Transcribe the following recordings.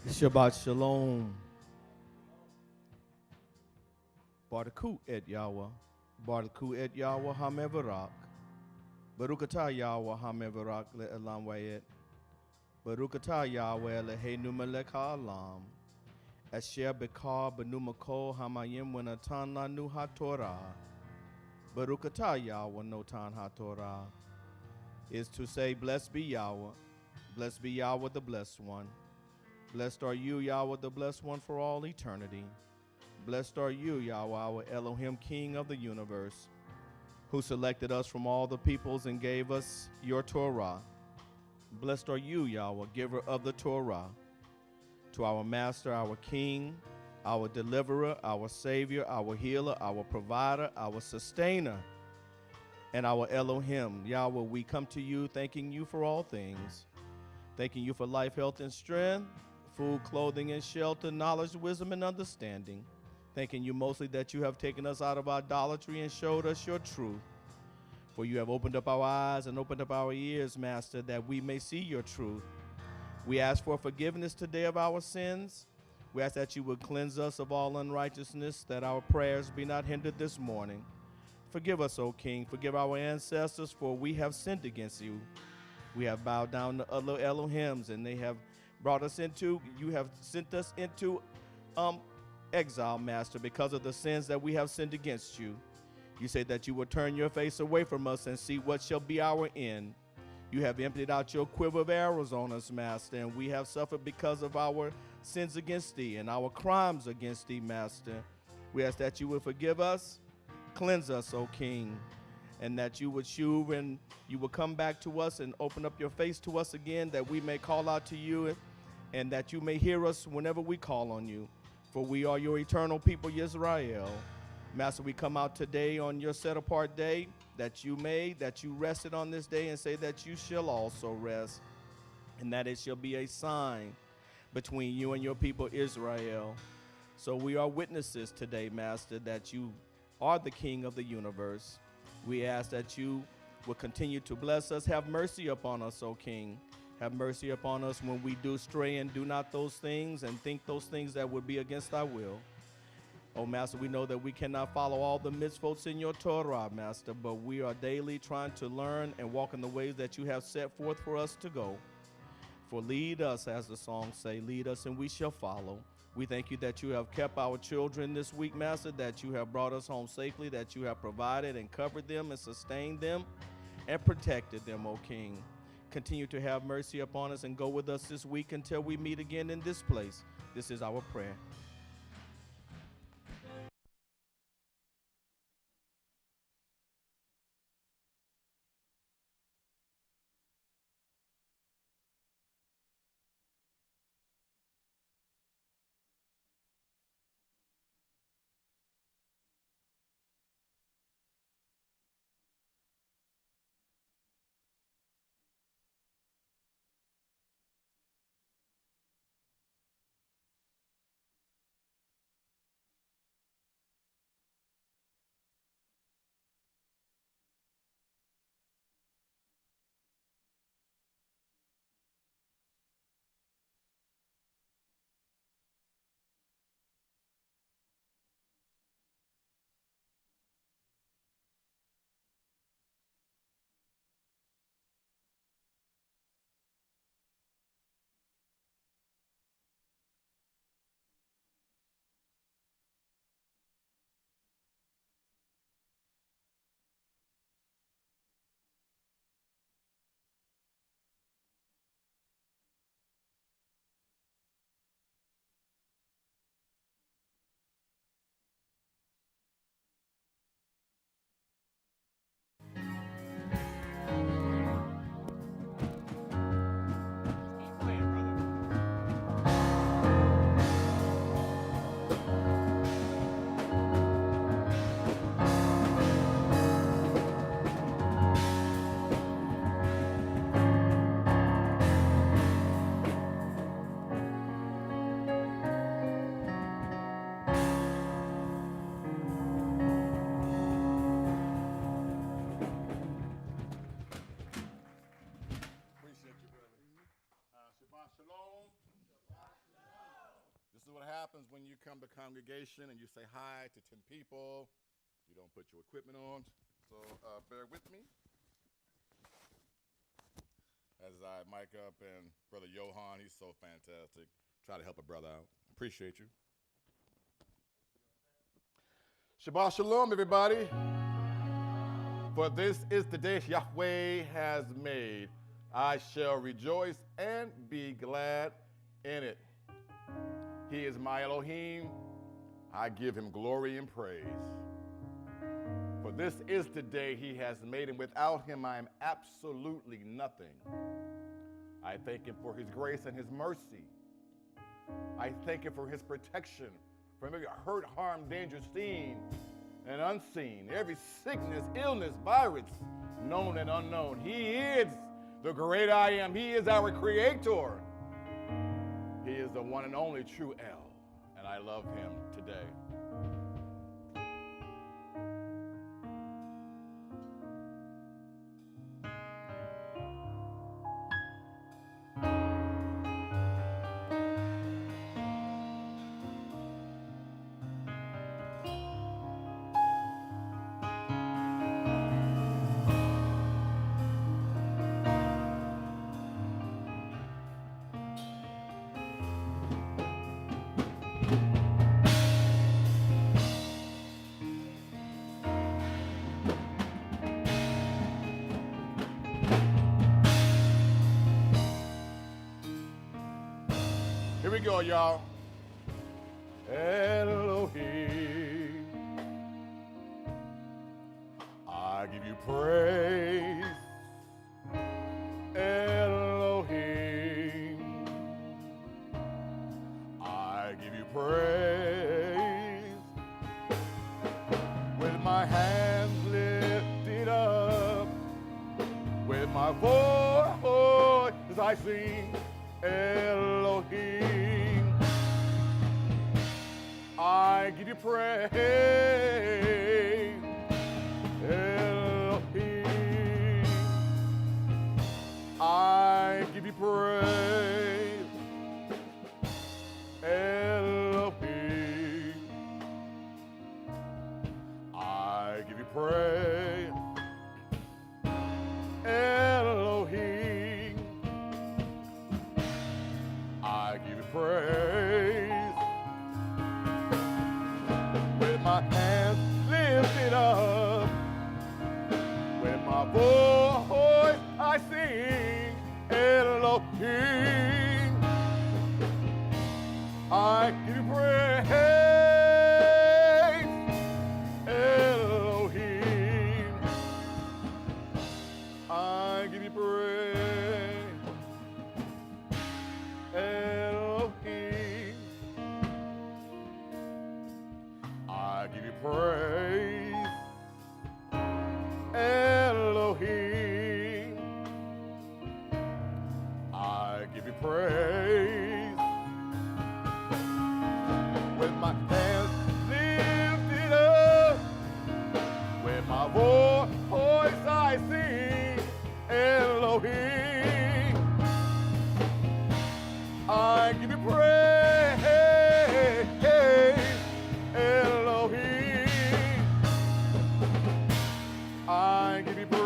Shabbat Shalom. Bardaku et Yahweh. Bardaku et Yahweh Hamevarak. Barukata Yahweh Hamevarak le Elam Wayet. Barukata Yahweh le Heinu Melech Ha'alam. Asher Bekar Benumako Hamayim Wenatan Lanu HaTorah. Barukata Yahweh Notan HaTorah. Is to say, blessed be Yahweh. Blessed be Yahweh the Blessed One. Blessed are you, Yahweh the Blessed One, for all eternity. Blessed are you, Yahweh, our Elohim, King of the universe, who selected us from all the peoples and gave us your Torah. Blessed are you, Yahweh, giver of the Torah, to our Master, our King, our Deliverer, our Savior, our Healer, our Provider, our Sustainer, and our Elohim. Yahweh, we come to you thanking you for all things, thanking you for life, health, and strength, food, clothing, and shelter, knowledge, wisdom, and understanding. Thanking you mostly that you have taken us out of idolatry and showed us your truth. For you have opened up our eyes and opened up our ears, Master, that we may see your truth. We ask for forgiveness today of our sins. We ask that you would cleanse us of all unrighteousness, that our prayers be not hindered this morning. Forgive us, O King. Forgive our ancestors, for we have sinned against you. We have bowed down to other Elohims, and they have brought us into, you have sent us into exile, Master, because of the sins that we have sinned against you. You say that you will turn your face away from us and see what shall be our end. You have emptied out your quiver of arrows on us, Master, and we have suffered because of our sins against thee and our crimes against thee, Master. We ask that you would forgive us, cleanse us, O King, and that you would shew and you will come back to us and open up your face to us again, that we may call out to you and that you may hear us whenever we call on you. For we are your eternal people, Yisrael. Master, we come out today on your set-apart day that you made, that you rested on this day, and say that you shall also rest, and that it shall be a sign between you and your people, Israel. So we are witnesses today, Master, that you are the King of the universe. We ask that you will continue to bless us. Have mercy upon us, O King. Have mercy upon us when we do stray and do not those things and think those things that would be against thy will. Oh, Master, we know that we cannot follow all the mitzvot in your Torah, Master, but we are daily trying to learn and walk in the ways that you have set forth for us to go. For lead us, as the song say, lead us and we shall follow. We thank you that you have kept our children this week, Master, that you have brought us home safely, that you have provided and covered them and sustained them and protected them, O King. Continue to have mercy upon us and go with us this week until we meet again in this place. This is our prayer. happens when you come to congregation and you say hi to 10 people. You don't put your equipment on, so bear with me. As I mic up, and Brother Johan, he's so fantastic. Try to help a brother out. Appreciate you. Shabbat Shalom, everybody. For this is the day Yahweh has made. I shall rejoice and be glad in it. He is my Elohim. I give him glory and praise. For this is the day he has made, and without him I am absolutely nothing. I thank him for his grace and his mercy. I thank him for his protection from every hurt, harm, danger seen and unseen, every sickness, illness, virus, known and unknown. He is the great I am. He is our creator. He is the one and only true El, and I love him today. Here we go, y'all. Elohim, I give you praise. Elohim, I give you praise. With my hands lifted up, with my voice as I sing, Elohim, I give you praise. Elohim, I give you praise. Elohim, I give you praise. Elohim, I give you praise. With my hands lifted up, with my voice I sing, Elohim, I give you praise. Elohim, I give you praise. Elohim, I give you praise. Elohim, I give you praise. With my hands lifted up, with my voice I sing, Elohim, I give you praise. Elohim, I give you praise.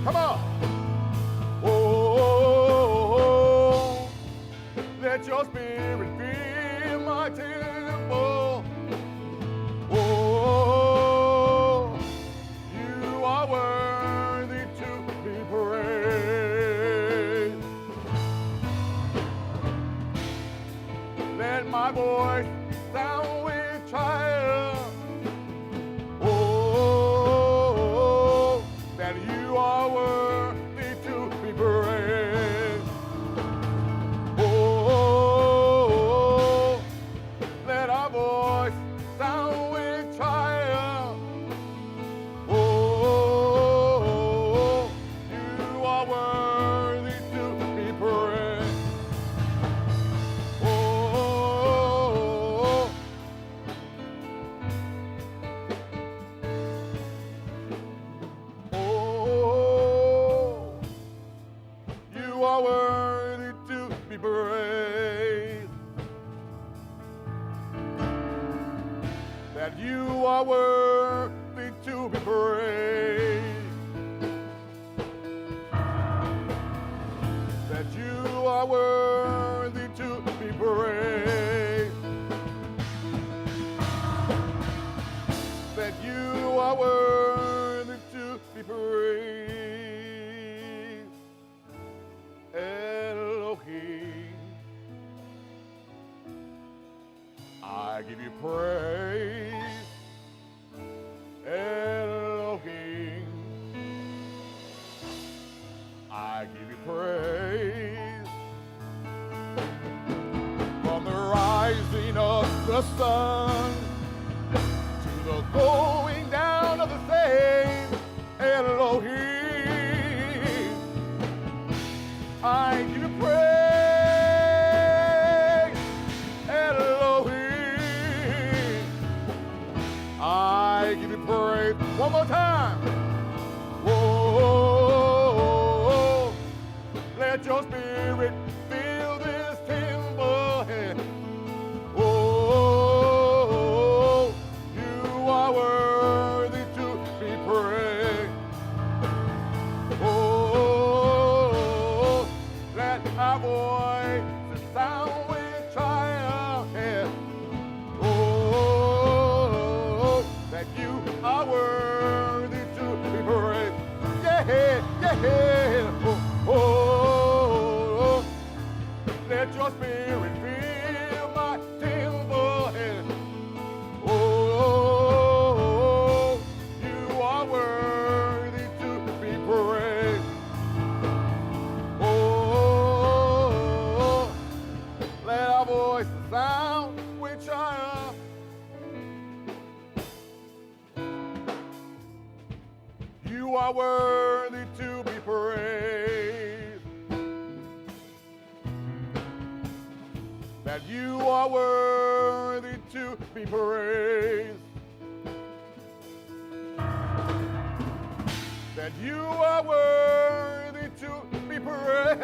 Come on. Oh, let your spirit fill my temple. Oh, you are worthy to be praised. Let my voice sound with triumph. praised. That you are worthy to be praised. That you are worthy to be praised. That you are worthy to be praised. Elohim, I give you praise. Elohim, I give you praise. From the rising of the sun to the going down of the same, Elohim, I give you praise. Elohim, I give you praise. One more time. Whoa, let your spirit fill this temple. Oh, you are worthy to be praised. Oh, let our voices sound with triumph. Oh, that you are worthy to be praised. Yeah, yeah. Oh, let your spirit fill my temple. Oh, you are worthy to be praised. Oh, let our voices sound with triumph. You are worthy to be praised. That you are worthy to be praised. That you are worthy to be praised.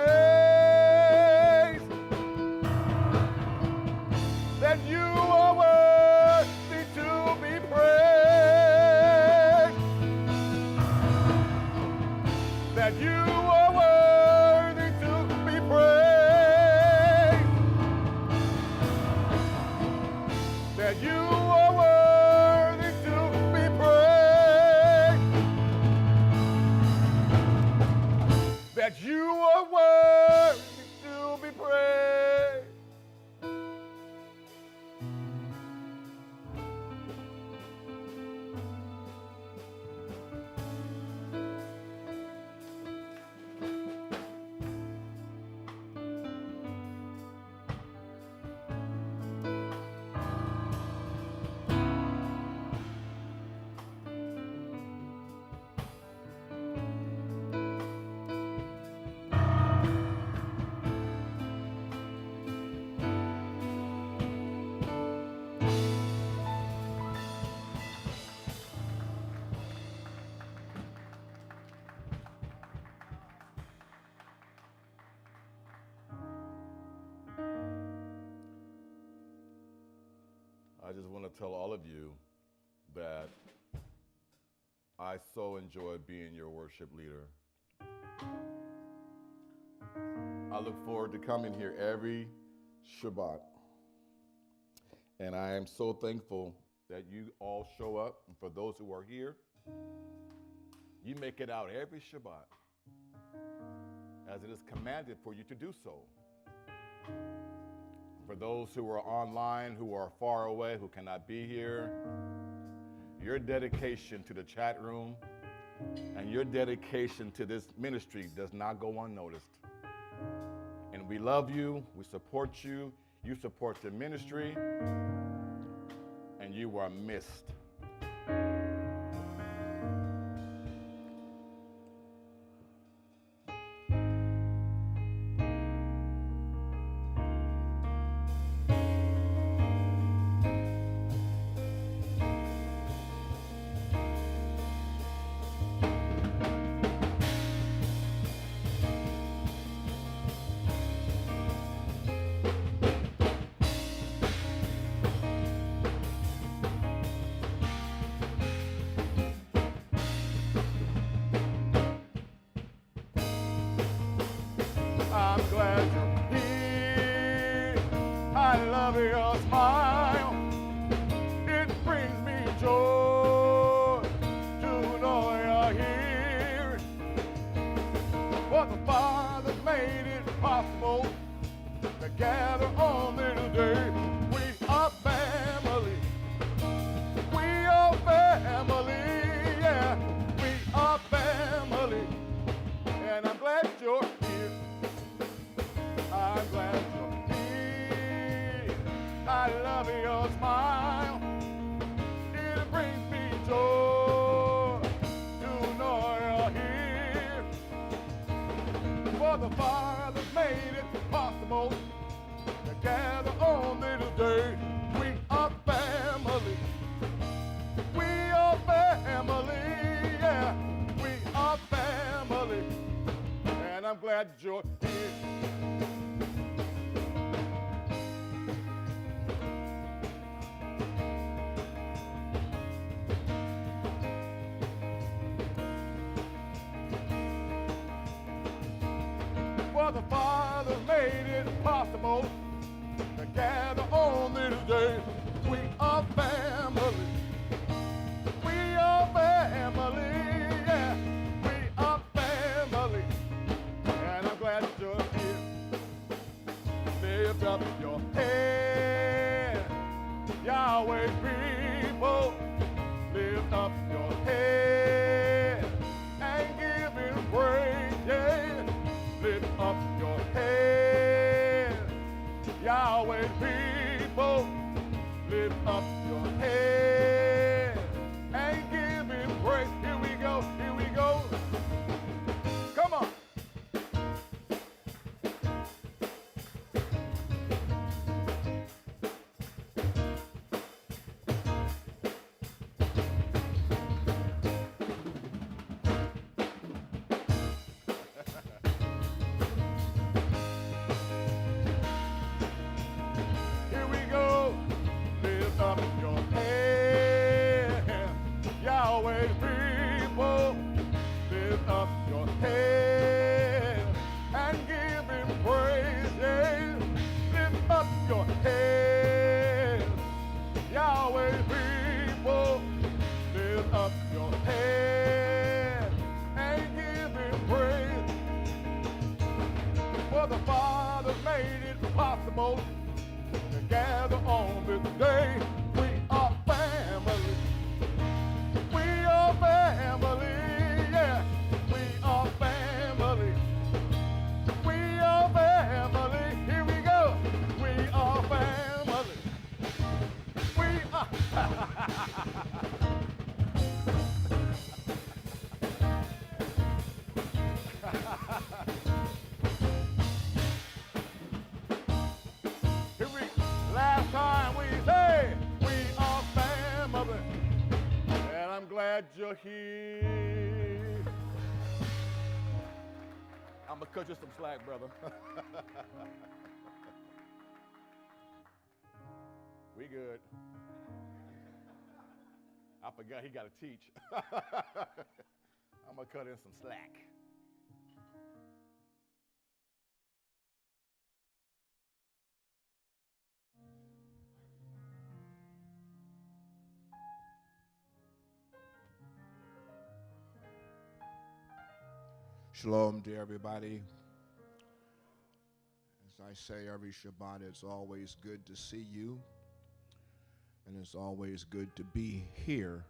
That you are worthy to be praised. That you are worthy to be praised. That you are worthy to be praised. That you are worthy to be praised. I just want to tell all of you that I so enjoy being your worship leader. I look forward to coming here every Shabbat. And I am so thankful that you all show up. And for those who are here, you make it out every Shabbat as it is commanded for you to do so. For those who are online, who are far away, who cannot be here, your dedication to the chat room and your dedication to this ministry does not go unnoticed. And we love you, we support you, you support the ministry, and you are missed. love your smile. It brings me joy to know you're here. For the Father made it possible to gather on this day. We are family. We are family. Yeah, we are family. And I'm glad you're here. I'm glad you're here. I love your smile. It brings me joy to know you're here. For the Father made it possible to gather on this day. We are family. We are family. Yeah, we are family. And I'm glad you're here. For the Father made it possible to gather on this day. We are family. We are family. Yeah, we are family. And I'm glad you're here. Lift up your head, Yahweh people. Lift up your head and give him praise. Yeah. Lift up your head, Yahweh people. Lift up your head and give him praise. Here we go, here we go. Come on. Here we go. Lift up your head, Yahweh people. Lift up your head and give him praise. Yeah. Lift up your head, Yahweh people. Lift up your head and give him praise. For the Father made it possible to gather on this day. We are family. We are family. Yeah, we are family. We are family. Here we go. We are family. We are. Here we, last time we say we are family, and I'm glad you're here. I'm gonna cut you some slack, brother. We good. I forgot he got to teach. I'm gonna cut in some slack. Shalom to everybody. As I say every Shabbat, it's always good to see you, and it's always good to be here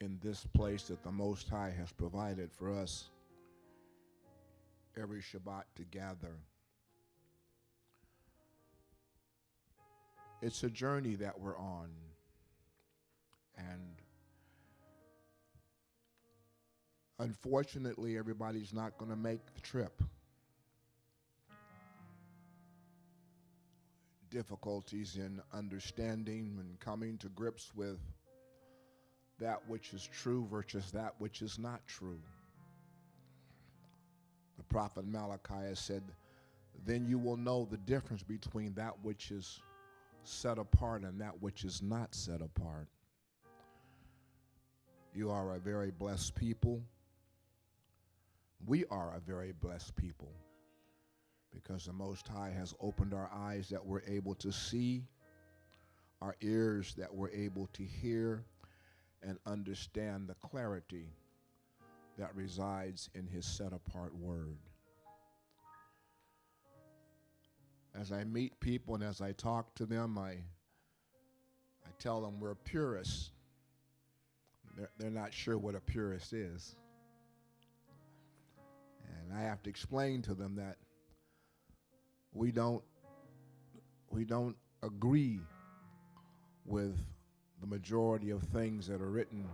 in this place that the Most High has provided for us every Shabbat to gather. It's a journey that we're on, and unfortunately, everybody's not going to make the trip. Difficulties in understanding and coming to grips with that which is true versus that which is not true. The prophet Malachi has said, then you will know the difference between that which is set apart and that which is not set apart. You are a very blessed people. We are a very blessed people because the Most High has opened our eyes that we're able to see, our ears that we're able to hear and understand the clarity that resides in his set-apart word. As I meet people and as I talk to them, I tell them we're purists. They're not sure what a purist is. And I have to explain to them that we don't agree with the majority of things that are written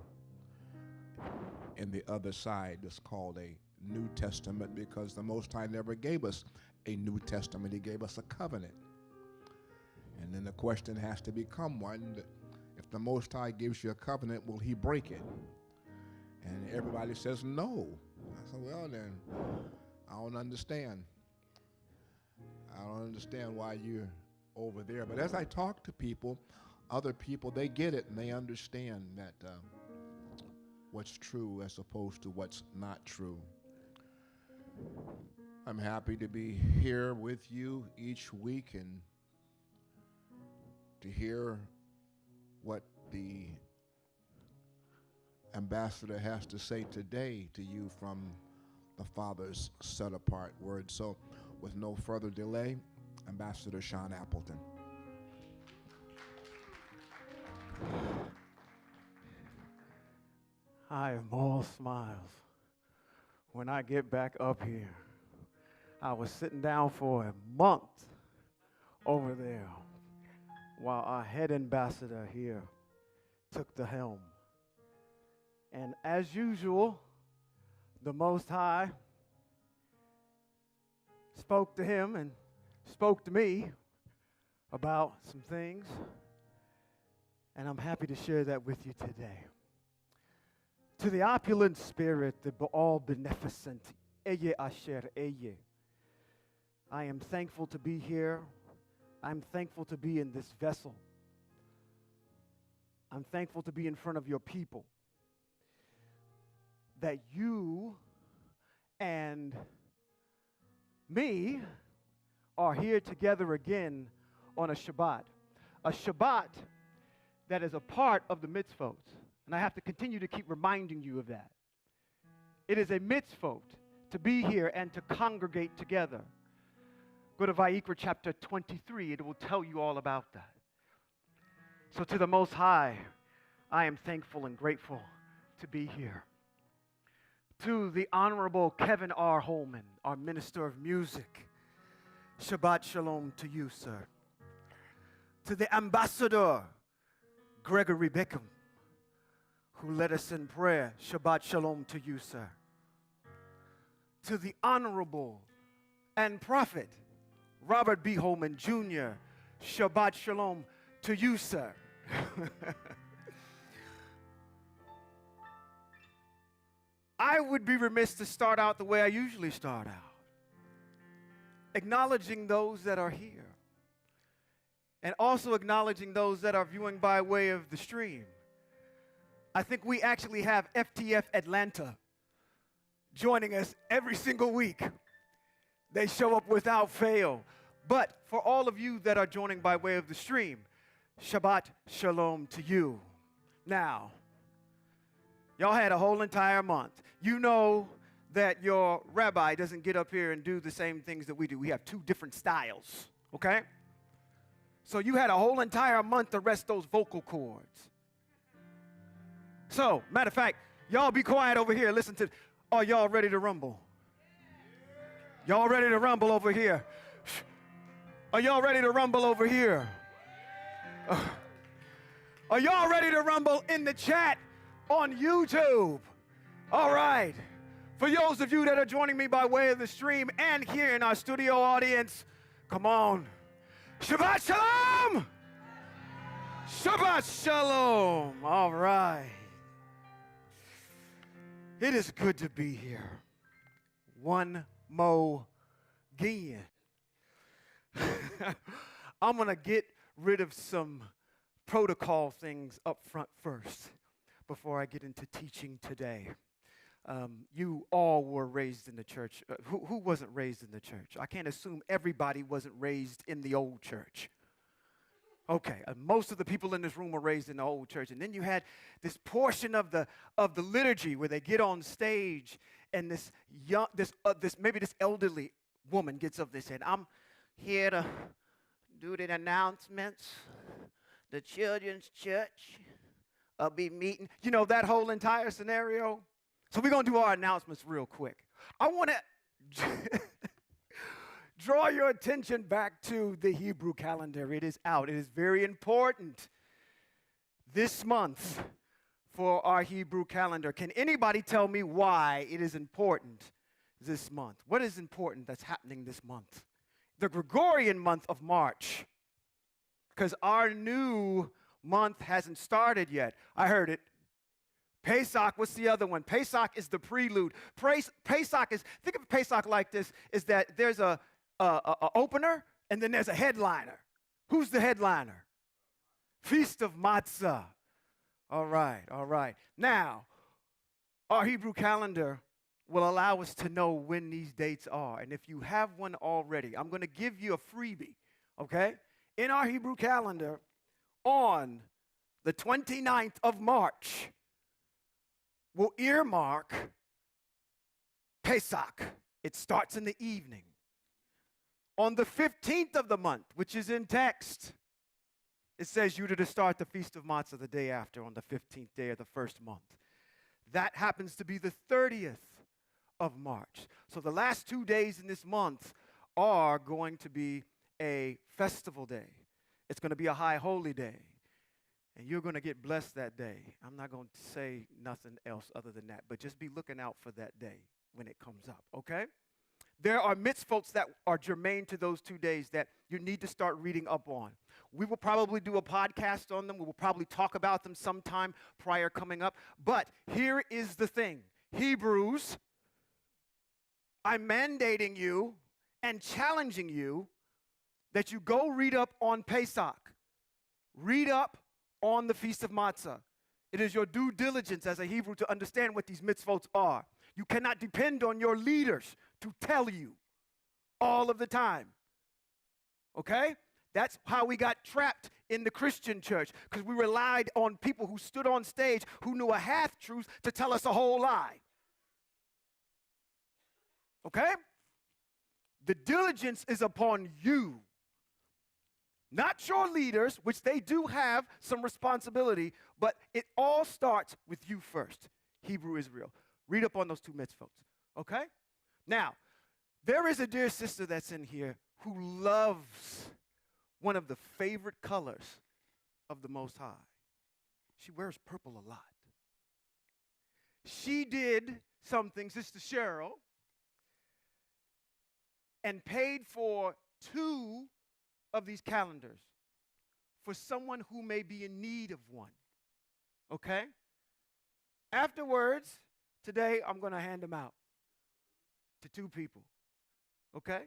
in the other side. It's called a New Testament because the Most High never gave us a New Testament. He gave us a covenant. And then the question has to become one that if the Most High gives you a covenant, will he break it? And everybody says no. I said, well then, I don't understand. I don't understand why you're over there. But as I talk to people, other people, they get it and they understand that what's true as opposed to what's not true. I'm happy to be here with you each week and to hear what the ambassador has to say today to you from the Father's set-apart word. So with no further delay, Ambassador Shawn Appleton. I am all smiles. When I get back up here, I was sitting down for a month over there while our head ambassador here took the helm. And as usual, the Most High spoke to him and spoke to me about some things, and I'm happy to share that with you today. To the opulent spirit, the all beneficent, Eye Asher Eye. I am thankful to be here. I'm thankful to be in this vessel. I'm thankful to be in front of your people. That you and me are here together again on a Shabbat. A Shabbat that is a part of the mitzvot. And I have to continue to keep reminding you of that. It is a mitzvot to be here and to congregate together. Go to Vayikra chapter 23. It will tell you all about that. So to the Most High, I am thankful and grateful to be here. To the Honorable Kevin R. Holman, our Minister of Music, Shabbat Shalom to you, sir. To the Ambassador, Gregory Beckham, who led us in prayer, Shabbat Shalom to you, sir. To the Honorable and Prophet, Robert B. Holman Jr., Shabbat Shalom to you, sir. I would be remiss to start out the way I usually start out, acknowledging those that are here, and also acknowledging those that are viewing by way of the stream. I think we actually have FTF Atlanta joining us every single week. They show up without fail. But for all of you that are joining by way of the stream, Shabbat Shalom to you. Now, y'all had a whole entire month. You know that your rabbi doesn't get up here and do the same things that we do. We have two different styles, okay? So you had a whole entire month to rest those vocal cords. So, matter of fact, y'all be quiet over here. Listen to, are y'all ready to rumble? Y'all ready to rumble over here? Are y'all ready to rumble over here? Are y'all ready to rumble in the chat on YouTube? All right. For those of you that are joining me by way of the stream and here in our studio audience, come on. Shabbat Shalom! Shabbat Shalom! All right. It is good to be here. One more again. I'm going to get rid of some protocol things up front first before I get into teaching today. You all were raised in the church. Who wasn't raised in the church? I can't assume everybody wasn't raised in the old church. Okay, most of the people in this room were raised in the old church, and then you had this portion of the liturgy where they get on stage, and this elderly woman gets up there and said, "I'm here to do the announcements. The children's church will be meeting." You know that whole entire scenario. So we're gonna do our announcements real quick. I want to draw your attention back to the Hebrew calendar. It is out. It is very important this month for our Hebrew calendar. Can anybody tell me why it is important this month? What is important that's happening this month? The Gregorian month of March, because our new month hasn't started yet. I heard it. Pesach, what's the other one? Pesach is the prelude. Pesach is, think of Pesach like this, is that there's a opener, and then there's a headliner. Who's the headliner? Feast of Matzah. All right. Now, our Hebrew calendar will allow us to know when these dates are. And if you have one already, I'm going to give you a freebie, okay? In our Hebrew calendar, on the 29th of March, we'll earmark Pesach. It starts in the evening. On the 15th of the month, which is in text, it says you to start the Feast of Matzah the day after, on the 15th day of the first month. That happens to be the 30th of March. So the last 2 days in this month are going to be a festival day. It's going to be a high holy day. And you're going to get blessed that day. I'm not going to say nothing else other than that, but just be looking out for that day when it comes up, okay? There are mitzvot that are germane to those 2 days that you need to start reading up on. We will probably do a podcast on them. We will probably talk about them sometime prior coming up. But here is the thing. Hebrews, I'm mandating you and challenging you that you go read up on Pesach. Read up on the Feast of Matzah. It is your due diligence as a Hebrew to understand what these mitzvot are. You cannot depend on your leaders to tell you all of the time. Okay? That's how we got trapped in the Christian church, because we relied on people who stood on stage who knew a half-truth to tell us a whole lie. Okay? The diligence is upon you. Not your leaders, which they do have some responsibility, but it all starts with you first, Hebrew Israel. Read up on those 2 mitzvot, okay? Now, there is a dear sister that's in here who loves one of the favorite colors of the Most High. She wears purple a lot. She did something, Sister Cheryl, and paid for 2 of these calendars for someone who may be in need of one, okay? Afterwards, today, I'm going to hand them out to 2 people, okay?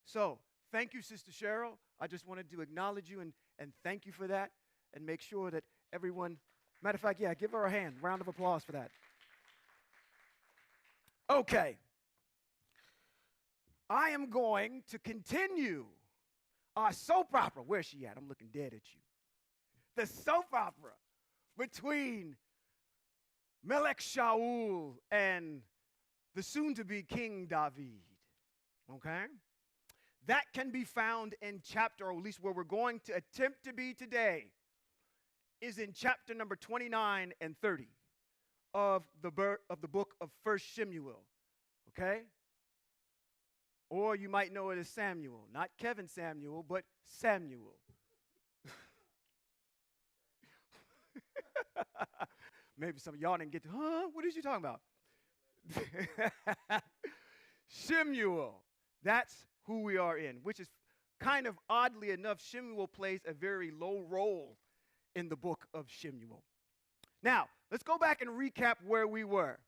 So, thank you, Sister Cheryl. I just wanted to acknowledge you and thank you for that, and make sure that everyone, matter of fact, yeah, give her a hand. Round of applause for that. Okay. I am going to continue our soap opera. Where's she at? I'm looking dead at you. The soap opera between Melech Shaul and the soon-to-be King David. Okay? That can be found in chapter, or at least where we're going to attempt to be today, is in chapter number 29 and 30 of the book of 1 Shemuel. Okay? Or you might know it as Samuel. Not Kevin Samuel, but Samuel. Maybe some of y'all didn't get to, what is you talking about? Shemuel. That's who we are in, which is kind of oddly enough, Shemuel plays a very low role in the book of Shemuel. Now, let's go back and recap where we were.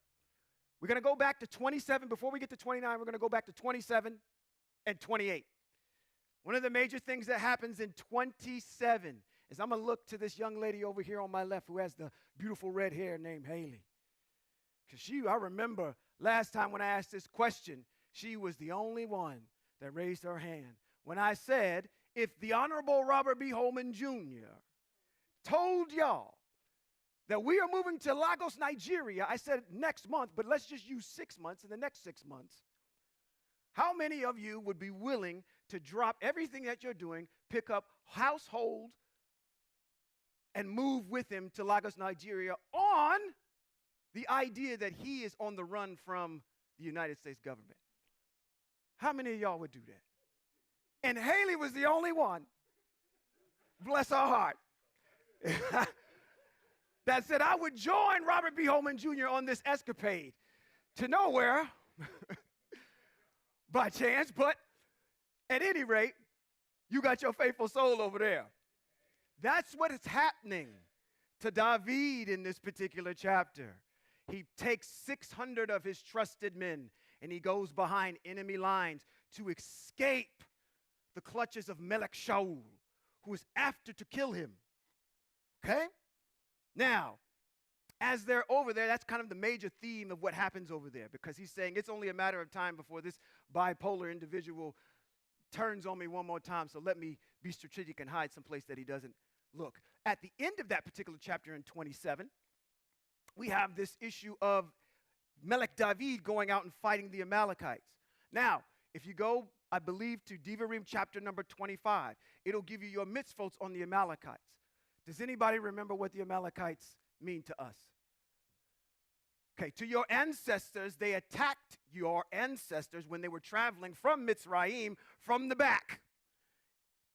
We're going to go back to 27. Before we get to 29, we're going to go back to 27 and 28. One of the major things that happens in 27 is I'm going to look to this young lady over here on my left who has the beautiful red hair named Haley. Because I remember last time when I asked this question, she was the only one that raised her hand. When I said, if the Honorable Robert B. Holman Jr. told y'all that we are moving to Lagos, Nigeria, I said next month, but let's just use 6 months in the next 6 months. How many of you would be willing to drop everything that you're doing, pick up household, and move with him to Lagos, Nigeria on the idea that he is on the run from the United States government? How many of y'all would do that? And Haley was the only one, bless her heart, that said, I would join Robert B. Holman Jr. on this escapade to nowhere by chance, but at any rate, you got your faithful soul over there. That's what is happening to David in this particular chapter. He takes 600 of his trusted men and he goes behind enemy lines to escape the clutches of Melech Shaul, who is after to kill him. Okay? Now, as they're over there, that's kind of the major theme of what happens over there, because he's saying it's only a matter of time before this bipolar individual turns on me one more time, so let me be strategic and hide someplace that he doesn't look. At the end of that particular chapter in 27, we have this issue of Melech David going out and fighting the Amalekites. Now, if you go, I believe, to Devarim chapter number 25, it'll give you your mitzvot on the Amalekites. Does anybody remember what the Amalekites mean to us? Okay, to your ancestors, they attacked your ancestors when they were traveling from Mitzrayim from the back,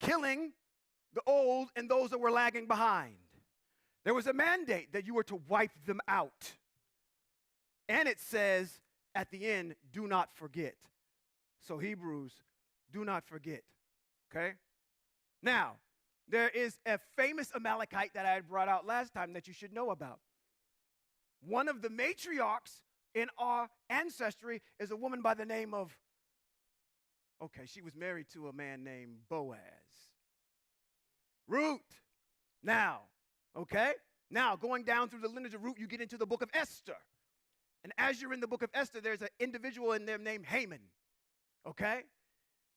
killing the old and those that were lagging behind. There was a mandate that you were to wipe them out. And it says at the end, do not forget. So Hebrews, do not forget. Okay? Now, there is a famous Amalekite that I had brought out last time that you should know about. One of the matriarchs in our ancestry is a woman by the name of, she was married to a man named Boaz. Ruth. Now, going down through the lineage of Ruth, you get into the book of Esther. And as you're in the book of Esther, there's an individual in there named Haman. Okay?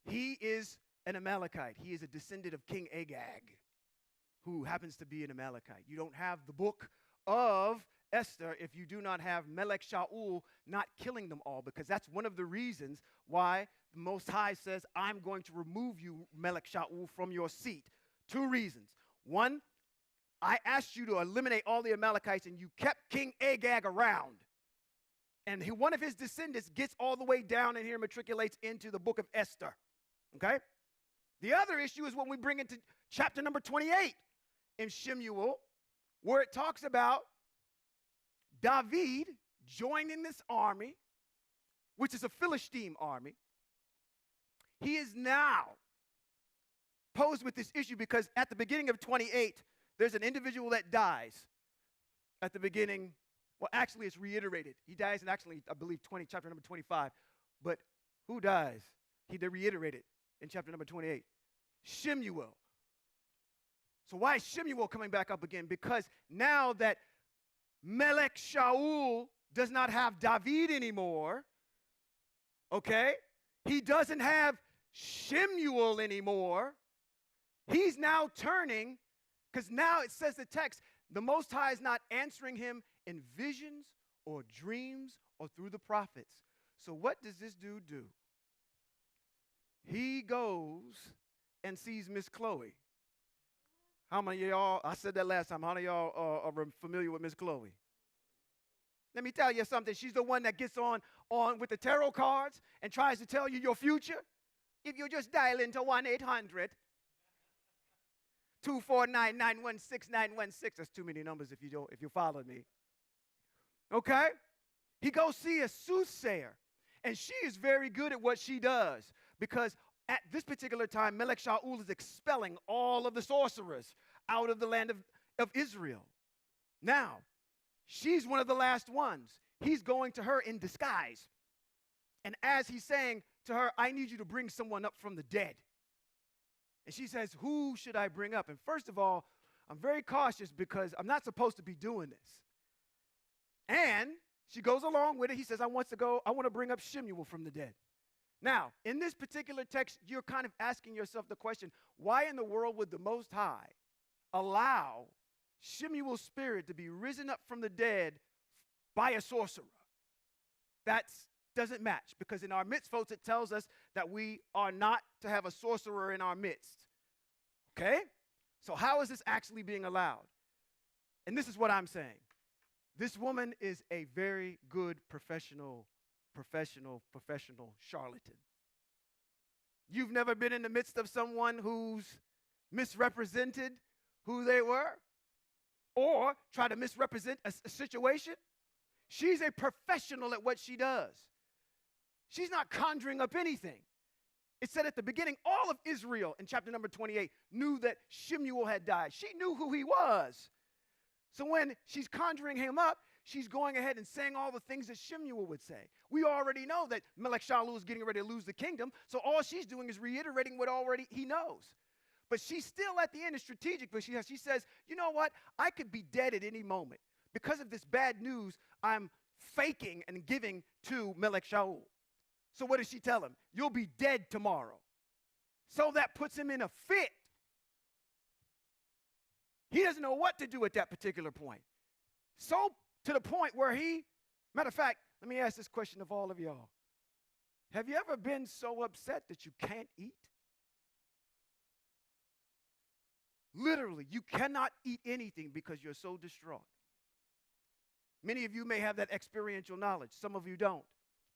He is an Amalekite. He is a descendant of King Agag, who happens to be an Amalekite. You don't have the book of Esther if you do not have Melech Shaul not killing them all, because that's one of the reasons why the Most High says, I'm going to remove you, Melech Shaul, from your seat. 2 reasons. One, I asked you to eliminate all the Amalekites, and you kept King Agag around. And one of his descendants gets all the way down in here and matriculates into the book of Esther. Okay? The other issue is when we bring into chapter number 28 in Shemuel, where it talks about David joining this army, which is a Philistine army. He is now posed with this issue because at the beginning of 28, there's an individual that dies at the beginning. Well, actually, it's reiterated. He dies in actually, I believe, chapter number 25. But who dies? They reiterate it in chapter number 28. Shemuel. So why is Shemuel coming back up again? Because now that Melech Shaul does not have David anymore, he doesn't have Shemuel anymore. He's now turning, because now it says the text, the Most High is not answering him in visions or dreams or through the prophets. So what does this dude do? He goes and sees Miss Chloe. How many of y'all, I said that last time, how many of y'all are familiar with Miss Chloe? Let me tell you something. She's the one that gets on with the tarot cards and tries to tell you your future. If you just dial into 1-800-249-916-916. That's too many numbers if you follow me. Okay? He goes see a soothsayer. And she is very good at what she does, because at this particular time, Melech Shaul is expelling all of the sorcerers out of the land of Israel. Now, she's one of the last ones. He's going to her in disguise. And as he's saying to her, I need you to bring someone up from the dead. And she says, who should I bring up? And first of all, I'm very cautious because I'm not supposed to be doing this. And She goes along with it. He says, I want to bring up Shemuel from the dead. Now, in this particular text, you're kind of asking yourself the question, why in the world would the Most High allow Shemuel's spirit to be risen up from the dead by a sorcerer? That doesn't match, because in our mitzvot, it tells us that we are not to have a sorcerer in our midst. Okay? So how is this actually being allowed? And this is what I'm saying. This woman is a very good professional charlatan. You've never been in the midst of someone who's misrepresented who they were or try to misrepresent a situation? She's a professional at what she does. She's not conjuring up anything. It said at the beginning, all of Israel in chapter number 28 knew that Shemuel had died. She knew who he was. So when she's conjuring him up, she's going ahead and saying all the things that Shemuel would say. We already know that Melech Shalu is getting ready to lose the kingdom, so all she's doing is reiterating what already he knows. But she's still at the end is strategic, but she says, you know what? I could be dead at any moment. Because of this bad news, I'm faking and giving to Melech Shaul. So what does she tell him? You'll be dead tomorrow. So that puts him in a fit. He doesn't know what to do at that particular point. So to the point where matter of fact, let me ask this question of all of y'all. Have you ever been so upset that you can't eat? Literally, you cannot eat anything because you're so distraught. Many of you may have that experiential knowledge. Some of you don't.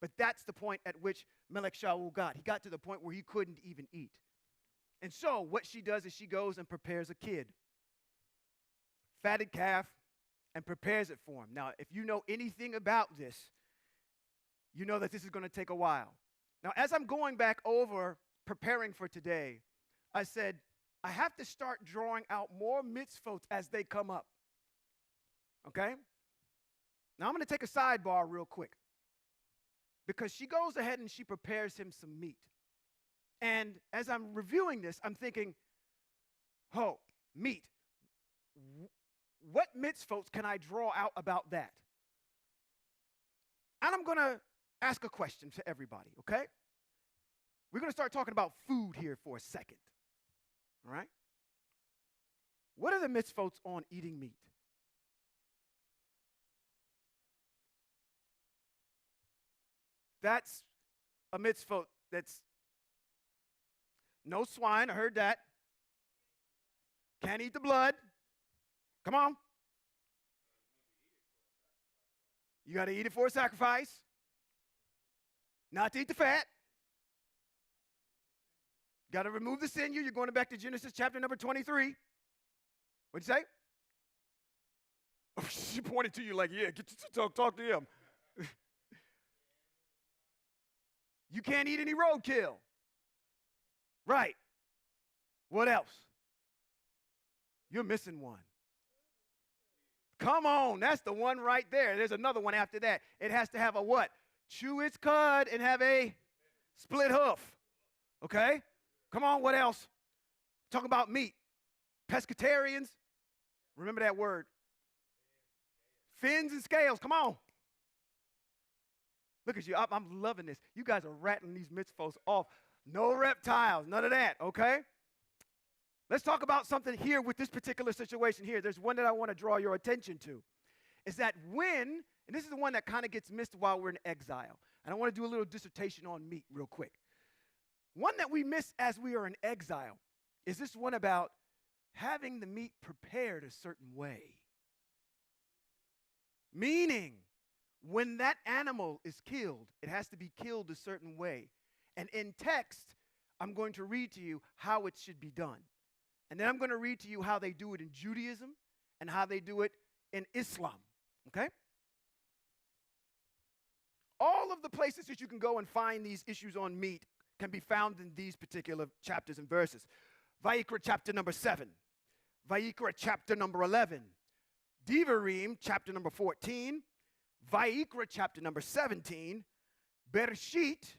But that's the point at which Melech Shaul got. He got to the point where he couldn't even eat. And so what she does is she goes and prepares a kid, fatted calf, and prepares it for him. Now, if you know anything about this, you know that this is going to take a while. Now, as I'm going back over preparing for today, I said, I have to start drawing out more mitzvot as they come up. Okay? Now, I'm going to take a sidebar real quick, because she goes ahead and she prepares him some meat. And as I'm reviewing this, I'm thinking, oh, meat. What mitzvot can I draw out about that? And I'm going to ask a question to everybody, okay? We're going to start talking about food here for a second, all right? What are the mitzvot on eating meat? That's a mitzvot. That's no swine. I heard that. Can't eat the blood. Come on. You got to eat it for a sacrifice. Not to eat the fat. Got to remove the sinew. You're going back to Genesis chapter number 23. What'd you say? Oh, she pointed to you like, yeah, get to talk to him. You can't eat any roadkill. Right. What else? You're missing one. Come on, that's the one right there. There's another one after that. It has to have a what? Chew its cud and have a split hoof. Okay? Come on, what else? Talk about meat. Pescatarians. Remember that word. Fins and scales. Come on. Look at you. I'm loving this. You guys are rattling these mitzvos off. No reptiles. None of that. Okay? Let's talk about something here with this particular situation here. There's one that I want to draw your attention to. Is that when, and this is the one that kind of gets missed while we're in exile. And I want to do a little dissertation on meat real quick. One that we miss as we are in exile is this one about having the meat prepared a certain way. Meaning, when that animal is killed, it has to be killed a certain way. And in text, I'm going to read to you how it should be done. And then I'm going to read to you how they do it in Judaism and how they do it in Islam. Okay? All of the places that you can go and find these issues on meat can be found in these particular chapters and verses. Vayikra chapter number 7. Vayikra chapter number 11. Devarim chapter number 14. Vayikra chapter number 17. Bereshit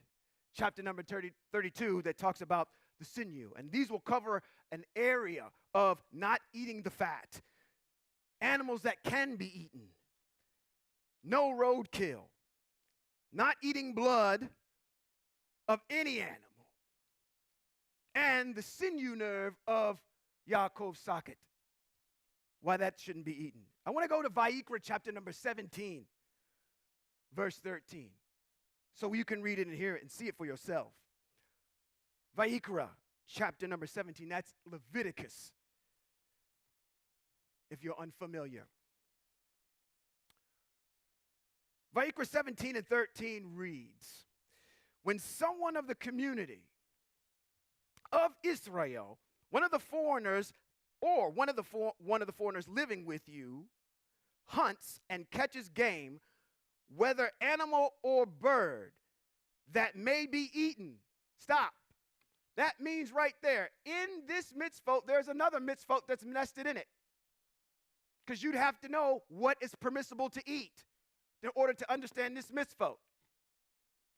chapter number 32 that talks about the sinew. And these will cover an area of not eating the fat. Animals that can be eaten. no roadkill, not eating blood of any animal, and the sinew nerve of Yaakov's socket. Why that shouldn't be eaten. I want to go to Vayikra chapter number 17, verse 13, so you can read it and hear it and see it for yourself. Vayikra chapter number 17, that's Leviticus, if you're unfamiliar. Vayikra 17 and 13 reads, when someone of the community of Israel, one of the foreigners or one of the foreigners living with you, hunts and catches game, whether animal or bird, that may be eaten. Stop. That means right there, in this mitzvot, there's another mitzvot that's nested in it. Because you'd have to know what is permissible to eat in order to understand this mitzvot.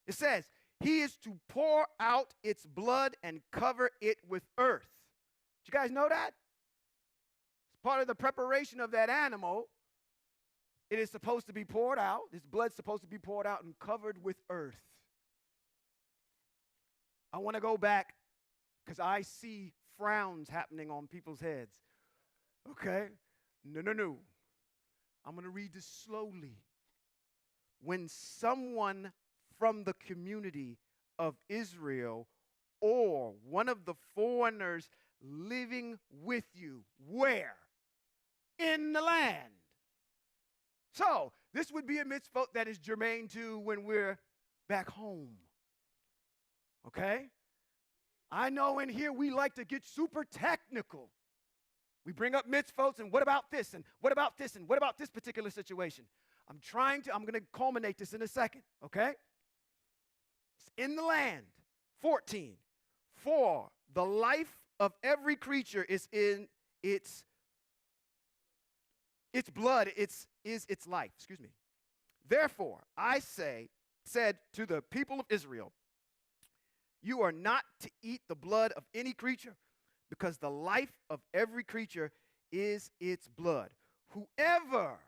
It says, he is to pour out its blood and cover it with earth. Did you guys know that? It's part of the preparation of that animal. It is supposed to be poured out. This blood's supposed to be poured out and covered with earth. I want to go back because I see frowns happening on people's heads. Okay? No. I'm going to read this slowly. When someone from the community of Israel or one of the foreigners living with you, where? In the land. So, this would be a mitzvah that is germane to when we're back home. Okay? I know in here we like to get super technical. We bring up mitzvot and what about this and what about this and what about this particular situation? I'm going to culminate this in a second, okay? It's in the land. 14. For the life of every creature is in its blood, is its life. Excuse me. Therefore, I said to the people of Israel, you are not to eat the blood of any creature, because the life of every creature is its blood. Whoever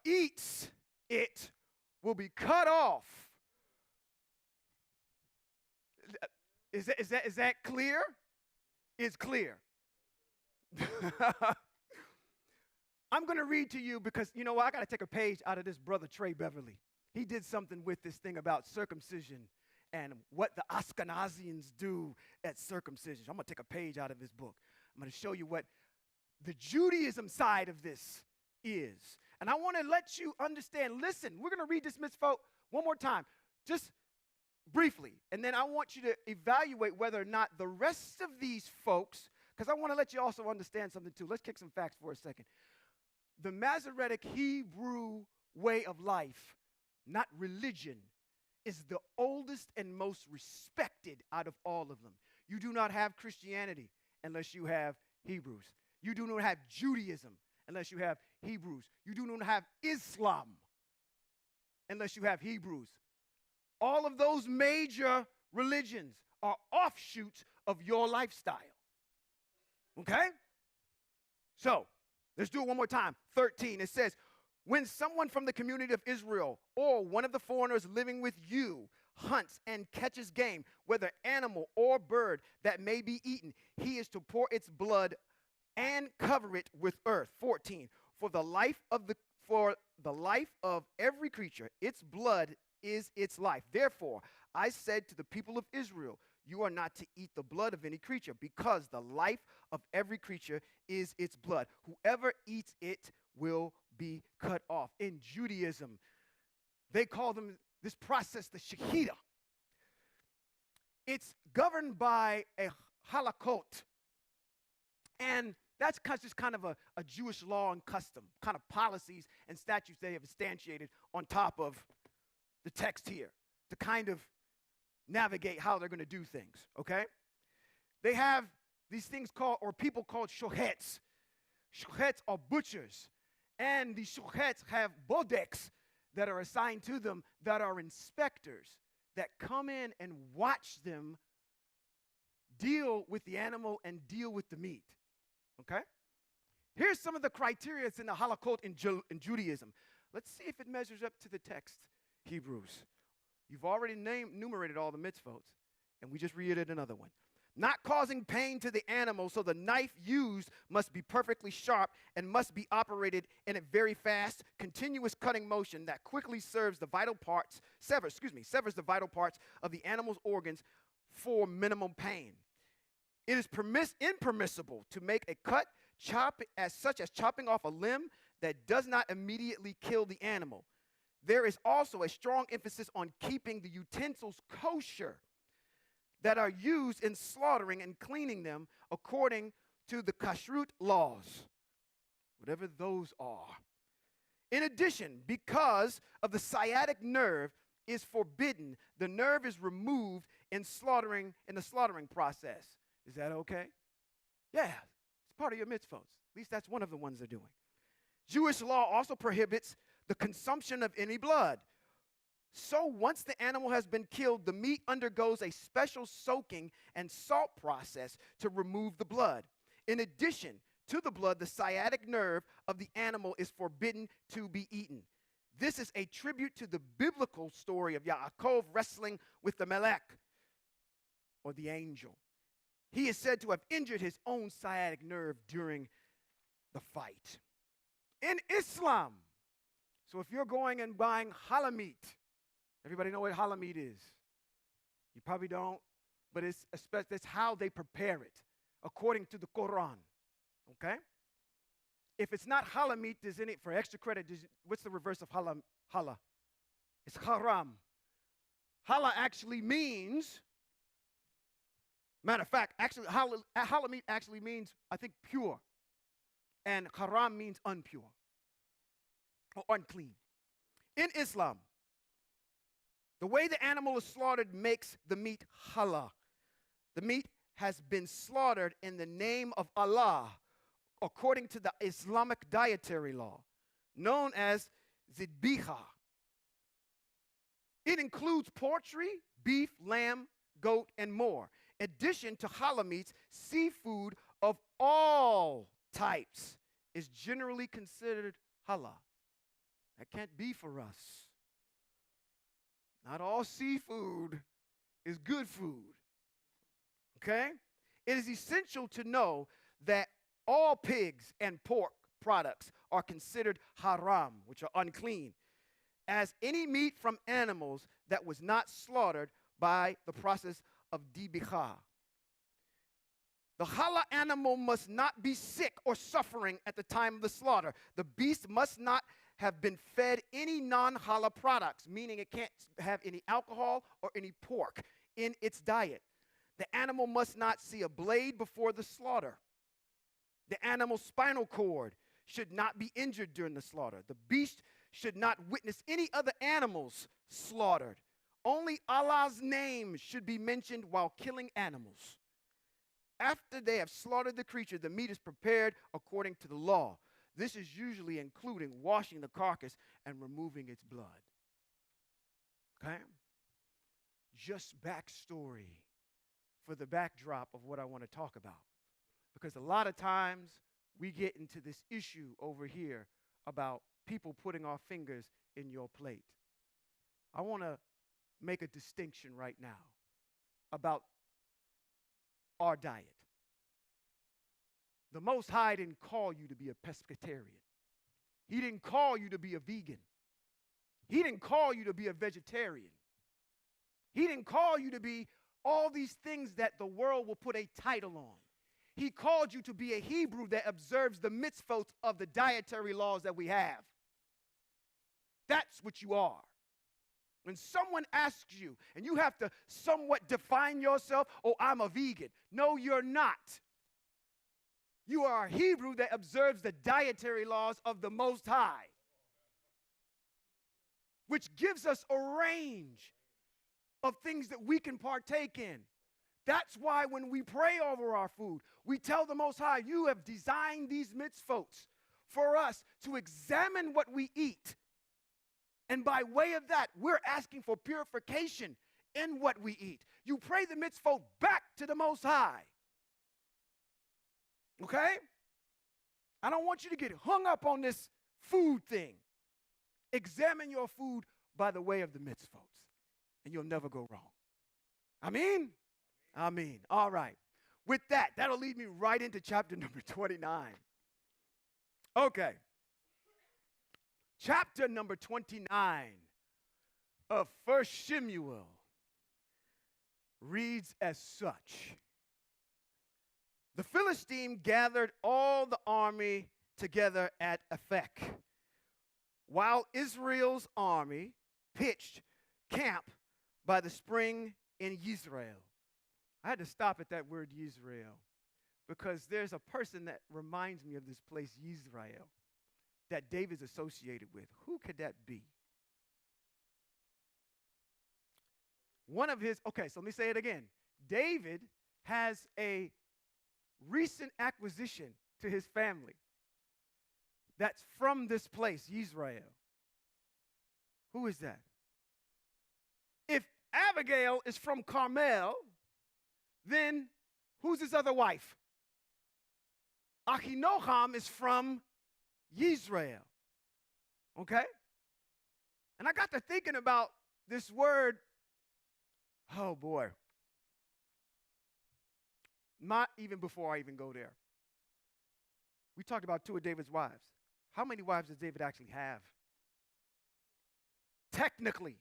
eats it will be cut off. Is that clear? It's clear. I'm going to read to you because, you know what, I got to take a page out of this brother Trey Beverly. He did something with this thing about circumcision and what the Ashkenazians do at circumcision. I'm going to take a page out of his book. I'm going to show you what the Judaism side of this is. And I want to let you understand, listen, we're going to read this mitzvah one more time, just briefly. And then I want you to evaluate whether or not the rest of these folks, because I want to let you also understand something too. Let's kick some facts for a second. The Masoretic Hebrew way of life, not religion, is the oldest and most respected out of all of them. You do not have Christianity unless you have Hebrews. You do not have Judaism unless you have Hebrews. You do not have Islam unless you have Hebrews. All of those major religions are offshoots of your lifestyle. Okay? So, let's do it one more time. 13, it says, when someone from the community of Israel or one of the foreigners living with you hunts and catches game, whether animal or bird that may be eaten, he is to pour its blood and cover it with earth. 14, for the life of every creature, its blood is its life. Therefore, I said to the people of Israel, you are not to eat the blood of any creature, because the life of every creature is its blood. Whoever eats it will be cut off. In Judaism, they call this process the shechita. It's governed by a halakot. And that's just kind of a Jewish law and custom, kind of policies and statutes they have instantiated on top of the text here to kind of navigate how they're going to do things, okay? They have these things called, or people called shochets. Shochets are butchers. And these shochets have bodeks that are assigned to them that are inspectors that come in and watch them deal with the animal and deal with the meat. Okay? Here's some of the criteria in the halakot in Judaism. Let's see if it measures up to the text, Hebrews. You've already enumerated all the mitzvot, and we just read another one. Not causing pain to the animal, so the knife used must be perfectly sharp and must be operated in a very fast, continuous cutting motion that quickly severs the vital parts of the animal's organs for minimum pain. It is impermissible to make a cut, such as chopping off a limb that does not immediately kill the animal. There is also a strong emphasis on keeping the utensils kosher that are used in slaughtering and cleaning them according to the kashrut laws, whatever those are. In addition, because of the sciatic nerve is forbidden, the nerve is removed in the slaughtering process. Is that okay? Yeah, it's part of your mitzvot. At least that's one of the ones they're doing. Jewish law also prohibits the consumption of any blood. So once the animal has been killed, the meat undergoes a special soaking and salt process to remove the blood. In addition to the blood, the sciatic nerve of the animal is forbidden to be eaten. This is a tribute to the biblical story of Yaakov wrestling with the Melech, or the angel. He is said to have injured his own sciatic nerve during the fight. In Islam, so if you're going and buying halal meat, everybody know what halal meat is? You probably don't, but it's how they prepare it, according to the Quran, okay? If it's not halal meat, for extra credit, what's the reverse of halal? It's haram. Halal actually means, matter of fact, actually, halal meat actually means, I think, pure. And haram means impure or unclean. In Islam, the way the animal is slaughtered makes the meat halal. The meat has been slaughtered in the name of Allah, according to the Islamic dietary law, known as zidbiha. It includes poultry, beef, lamb, goat, and more. In addition to halal meats, seafood of all types is generally considered halal. That can't be for us. Not all seafood is good food. Okay? It is essential to know that all pigs and pork products are considered haram, which are unclean, as any meat from animals that was not slaughtered by the process of dibicha. The halal animal must not be sick or suffering at the time of the slaughter. The beast must not have been fed any non-halal products, meaning it can't have any alcohol or any pork in its diet. The animal must not see a blade before the slaughter. The animal's spinal cord should not be injured during the slaughter. The beast should not witness any other animals slaughtered. Only Allah's name should be mentioned while killing animals. After they have slaughtered the creature, the meat is prepared according to the law. This is usually including washing the carcass and removing its blood. Okay? Just backstory for the backdrop of what I want to talk about. Because a lot of times we get into this issue over here about people putting our fingers in your plate. I want to make a distinction right now about our diet. The Most High didn't call you to be a pescatarian. He didn't call you to be a vegan. He didn't call you to be a vegetarian. He didn't call you to be all these things that the world will put a title on. He called you to be a Hebrew that observes the mitzvot of the dietary laws that we have. That's what you are. When someone asks you, and you have to somewhat define yourself, oh, I'm a vegan. No, you're not. You are a Hebrew that observes the dietary laws of the Most High, which gives us a range of things that we can partake in. That's why when we pray over our food, we tell the Most High, you have designed these mitzvot for us to examine what we eat. And by way of that, we're asking for purification in what we eat. You pray the mitzvot back to the Most High. Okay? I don't want you to get hung up on this food thing. Examine your food by the way of the mitzvot, and you'll never go wrong. Amen? Amen. All right. With that, that'll lead me right into chapter number 29. Okay. Chapter number 29 of 1 Shemuel reads as such. The Philistine gathered all the army together at Aphek, while Israel's army pitched camp by the spring in Israel. I had to stop at that word Israel because there's a person that reminds me of this place, Israel, that David's associated with. Who could that be? One of his, okay, so let me say it again. David has a recent acquisition to his family that's from this place, Israel. Who is that? If Abigail is from Carmel, then who's his other wife? Ahinoam is from Israel. Okay? And I got to thinking about this word. Oh boy. Not even before I even go there. We talked about two of David's wives. How many wives does David actually have? Technically,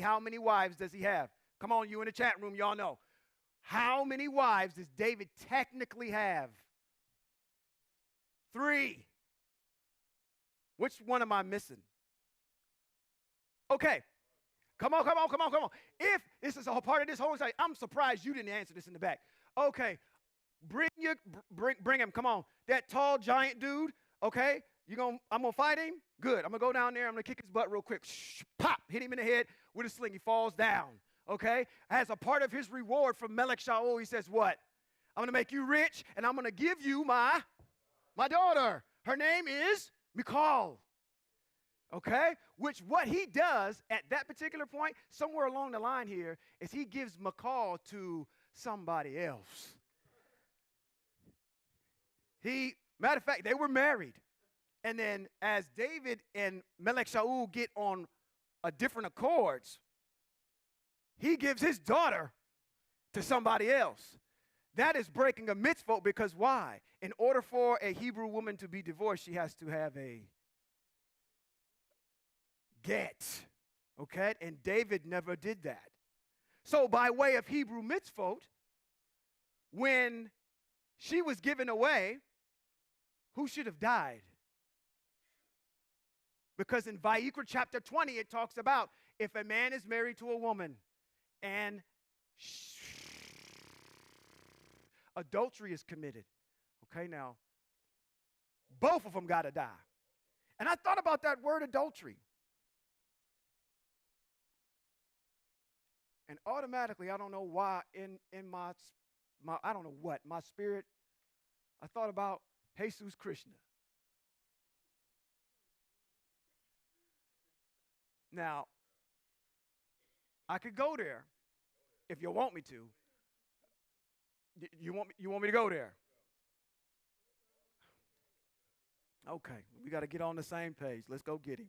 how many wives does he have? Come on, you in the chat room, y'all know. How many wives does David technically have? 3. Which one am I missing? Okay. Come on. If this is a part of this whole thing, I'm surprised you didn't answer this in the back. Okay. Bring him. Come on. That tall giant dude, okay? I'm going to fight him? Good. I'm going to go down there. I'm going to kick his butt real quick. Pop. Hit him in the head with a sling. He falls down. Okay? As a part of his reward from Melech Shaul, he says what? I'm going to make you rich, and I'm going to give you my daughter. Her name is Michal. Okay? What he does at that particular point, somewhere along the line here, is he gives Michal to somebody else. Matter of fact, they were married. And then as David and Melech Shaul get on a different accords, he gives his daughter to somebody else. That is breaking a mitzvot because why? In order for a Hebrew woman to be divorced, she has to have a get. Okay? And David never did that. So by way of Hebrew mitzvot, when she was given away, who should have died? Because in Vayikra chapter 20, it talks about if a man is married to a woman and adultery is committed. Okay, now, both of them got to die. And I thought about that word adultery. And automatically, I don't know why, in my I don't know what, my spirit, I thought about Jesus Krishna. Now, I could go there if you want me to. You want me to go there? Okay, we got to get on the same page. Let's go get him.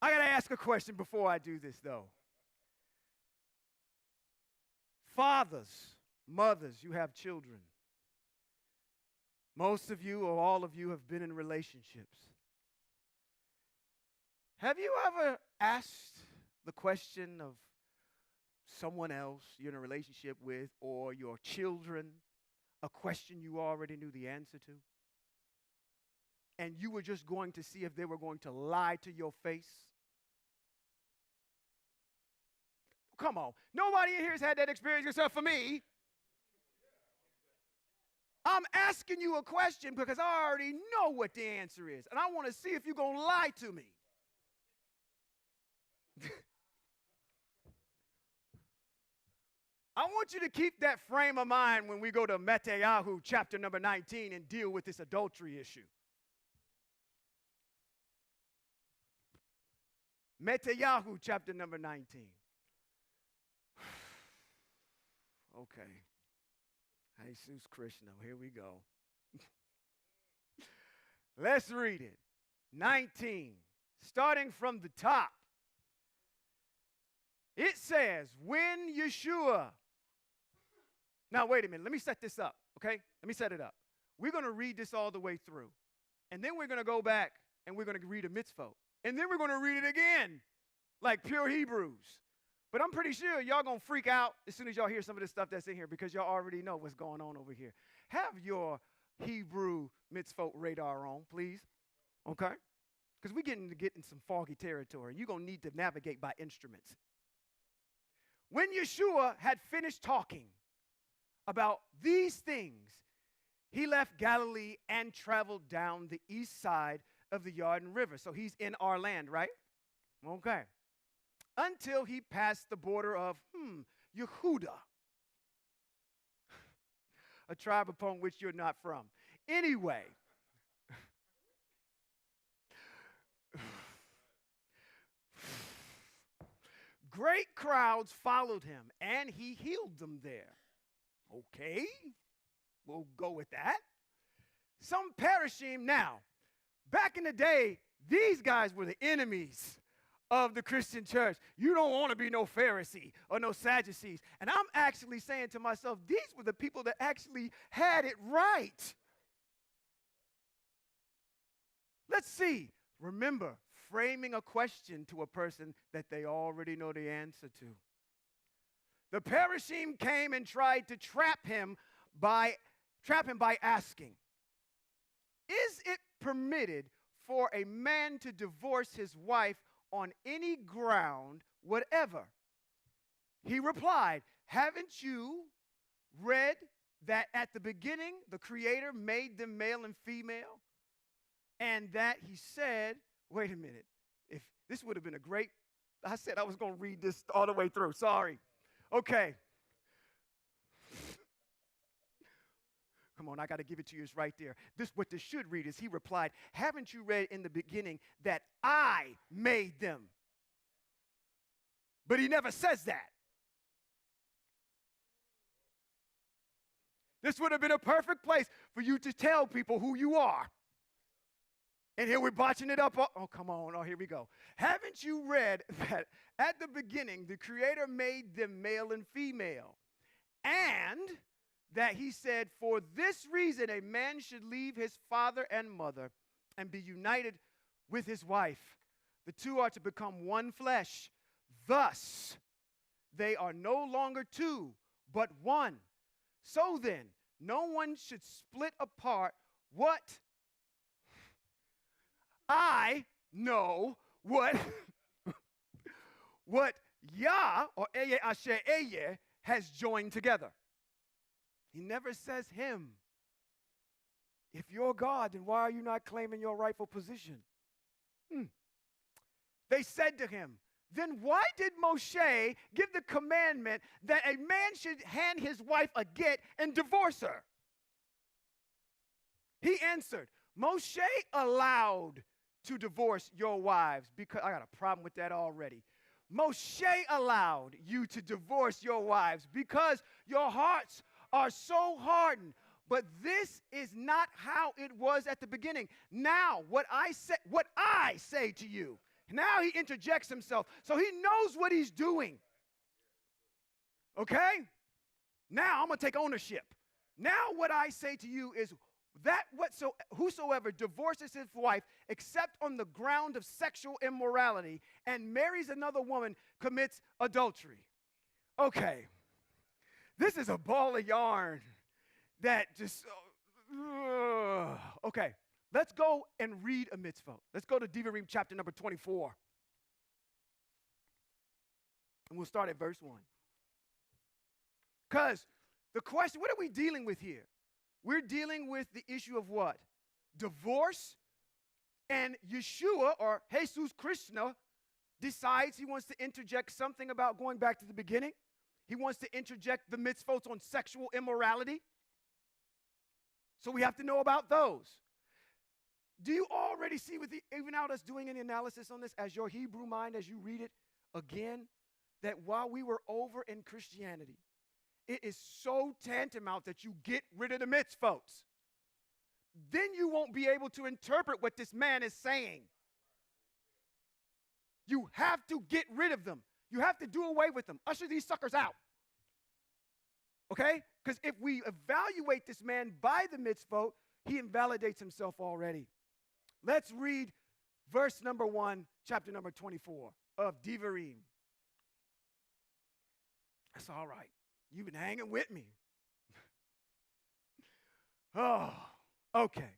I got to ask a question before I do this, though. Fathers, mothers, you have children. Most of you or all of you have been in relationships. Have you ever asked the question of someone else you're in a relationship with or your children a question you already knew the answer to? And you were just going to see if they were going to lie to your face? Come on. Nobody in here has had that experience except for me. I'm asking you a question because I already know what the answer is. And I want to see if you're going to lie to me. I want you to keep that frame of mind when we go to Matthew chapter number 19 and deal with this adultery issue. Metayahu, chapter number 19. Okay. Jesus Krishna, here we go. Let's read it. 19, starting from the top. It says, when Yeshua. Now, wait a minute. Let me set this up, okay? Let me set it up. We're going to read this all the way through. And then we're going to go back and we're going to read a mitzvot. And then we're going to read it again, like pure Hebrews. But I'm pretty sure y'all going to freak out as soon as y'all hear some of this stuff that's in here because y'all already know what's going on over here. Have your Hebrew mitzvot radar on, please, okay? Because we're getting some foggy territory. You're going to need to navigate by instruments. When Yeshua had finished talking about these things, he left Galilee and traveled down the east side of the Jordan River. So he's in our land, right? Okay. Until he passed the border of Yehuda, a tribe upon which you're not from. Anyway, great crowds followed him, and he healed them there. Okay, we'll go with that. Some perishing now. Back in the day, these guys were the enemies of the Christian church. You don't want to be no Pharisee or no Sadducees. And I'm actually saying to myself, these were the people that actually had it right. Let's see. Remember, framing a question to a person that they already know the answer to. The Perishim came and tried to trap him by asking, is it permitted for a man to divorce his wife on any ground whatever? He replied, haven't you read that at the beginning the Creator made them male and female? And that he said, wait a minute, if this would have been a great, I said I was going to read this all the way through, sorry. Okay. Come on, I got to give it to you. It's right there. What this should read is, he replied, haven't you read in the beginning that I made them? But he never says that. This would have been a perfect place for you to tell people who you are. And here we're botching it up. Oh, come on. Oh, here we go. Haven't you read that at the beginning the Creator made them male and female? And that he said, for this reason a man should leave his father and mother and be united with his wife. The two are to become one flesh. Thus, they are no longer two, but one. So then, no one should split apart what I know what Yah or Eye Asher Eye has joined together. He never says him. If you're God, then why are you not claiming your rightful position? They said to him, then why did Moshe give the commandment that a man should hand his wife a get and divorce her? He answered, Moshe allowed to divorce your wives because I got a problem with that already. Moshe allowed you to divorce your wives because your hearts are so hardened. But this is not how it was at the beginning. Now, what I say to you. Now he interjects himself. So he knows what he's doing. Okay? Now I'm going to take ownership. Now what I say to you is that whosoever divorces his wife except on the ground of sexual immorality and marries another woman commits adultery. Okay. This is a ball of yarn that just, okay. Let's go and read a mitzvah. Let's go to Devarim chapter number 24. And we'll start at verse 1. Because the question, what are we dealing with here? We're dealing with the issue of what? Divorce. And Yeshua, or Jesus Krishna, decides he wants to interject something about going back to the beginning. He wants to interject the mitzvot on sexual immorality. So we have to know about those. Do you already see without us doing any analysis on this, as your Hebrew mind, as you read it again, that while we were over in Christianity, it is so tantamount that you get rid of the mitzvot. Then you won't be able to interpret what this man is saying. You have to get rid of them. You have to do away with them. Usher these suckers out. Okay? Because if we evaluate this man by the mitzvot, he invalidates himself already. Let's read verse number 1, chapter number 24 of Devarim. That's all right. You've been hanging with me. Oh, okay.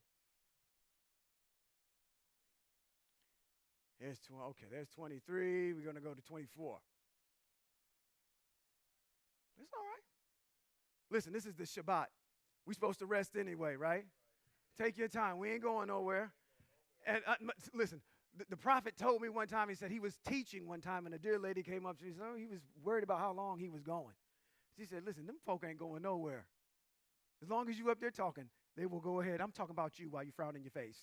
There's 23. We're going to go to 24. That's all right. Listen, this is the Shabbat. We're supposed to rest anyway, right? Take your time. We ain't going nowhere. And listen, the prophet told me one time, he said he was teaching one time, and a dear lady came up to me and said, oh, he was worried about how long he was going. She said, listen, them folk ain't going nowhere. As long as you up there talking, they will go ahead. I'm talking about you while you frown in your face.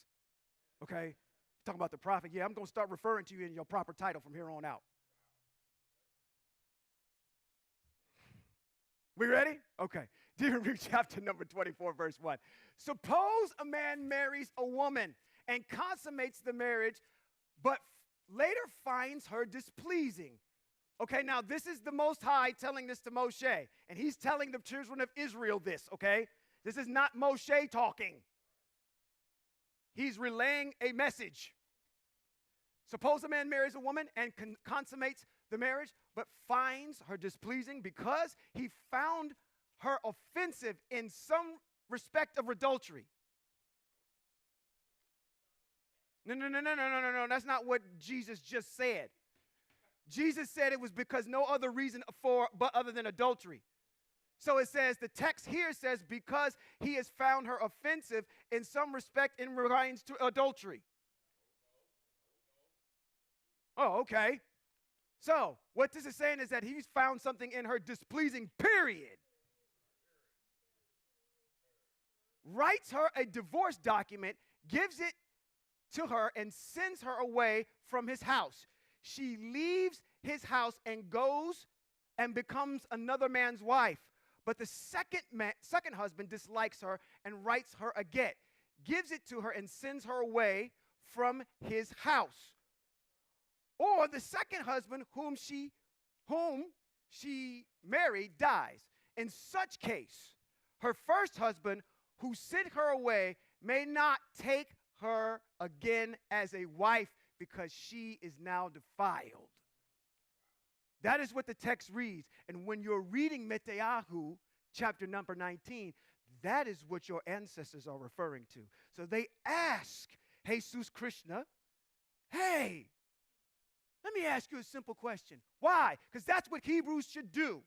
Okay? Talking about the prophet. Yeah, I'm going to start referring to you in your proper title from here on out. We ready? Okay. Deuteronomy chapter number 24, verse 1. Suppose a man marries a woman and consummates the marriage, but later finds her displeasing. Okay, now this is the Most High telling this to Moshe, and he's telling the children of Israel this, okay? This is not Moshe talking. He's relaying a message. Suppose a man marries a woman and consummates the marriage, but finds her displeasing because he found her offensive in some respect of adultery. No. That's not what Jesus just said. Jesus said it was because no other reason but other than adultery. So it says, the text here says, because he has found her offensive in some respect in regards to adultery. Oh, okay. So what this is saying is that he's found something in her displeasing, period. Writes her a divorce document, gives it to her, and sends her away from his house. She leaves his house and goes and becomes another man's wife. But the second husband dislikes her and writes her a get, gives it to her and sends her away from his house. Or the second husband whom she married dies. In such case, her first husband who sent her away may not take her again as a wife because she is now defiled. That is what the text reads. And when you're reading Metayahu, chapter number 19, that is what your ancestors are referring to. So they ask Jesus Krishna, hey, let me ask you a simple question. Why? Because that's what Hebrews should do.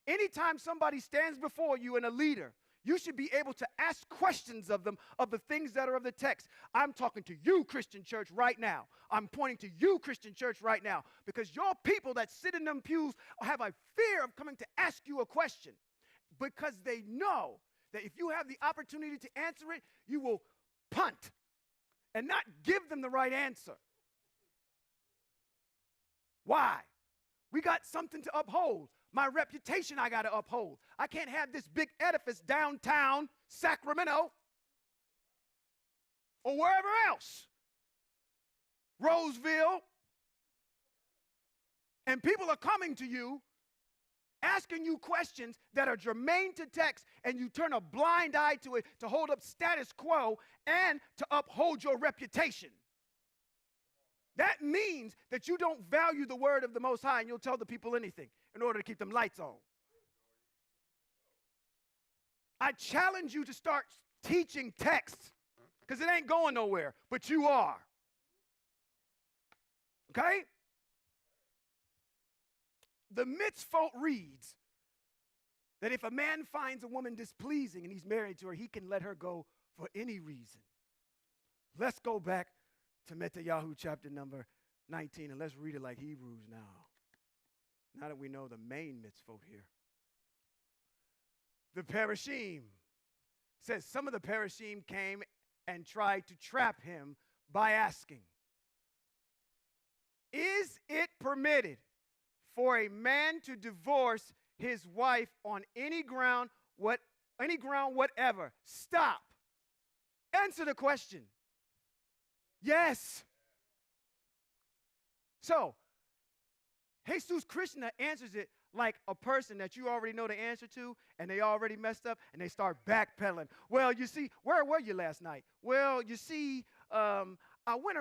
Anytime somebody stands before you and a leader, you should be able to ask questions of them, of the things that are of the text. I'm talking to you, Christian church, right now. I'm pointing to you, Christian church, right now, because your people that sit in them pews have a fear of coming to ask you a question, because they know that if you have the opportunity to answer it, you will punt and not give them the right answer. Why? We got something to uphold. My reputation I got to uphold. I can't have this big edifice downtown Sacramento or wherever else, Roseville, and people are coming to you asking you questions that are germane to text, and you turn a blind eye to it to hold up status quo and to uphold your reputation. That means that you don't value the word of the Most High, and you'll tell the people anything in order to keep them lights on. I challenge you to start teaching text, because it ain't going nowhere, but you are. Okay? The mitzvot reads that if a man finds a woman displeasing and he's married to her, he can let her go for any reason. Let's go back to Metayahu chapter number 19, and let's read it like Hebrews now. Now that we know the main mitzvot here. The Perishim says some of the Perishim came and tried to trap him by asking, "Is it permitted for a man to divorce his wife on any ground whatever?" Stop. Answer the question. Yes. So, Jesus Krishna answers it like a person that you already know the answer to, and they already messed up, and they start backpedaling. Well, you see, where were you last night? Well, you see, I went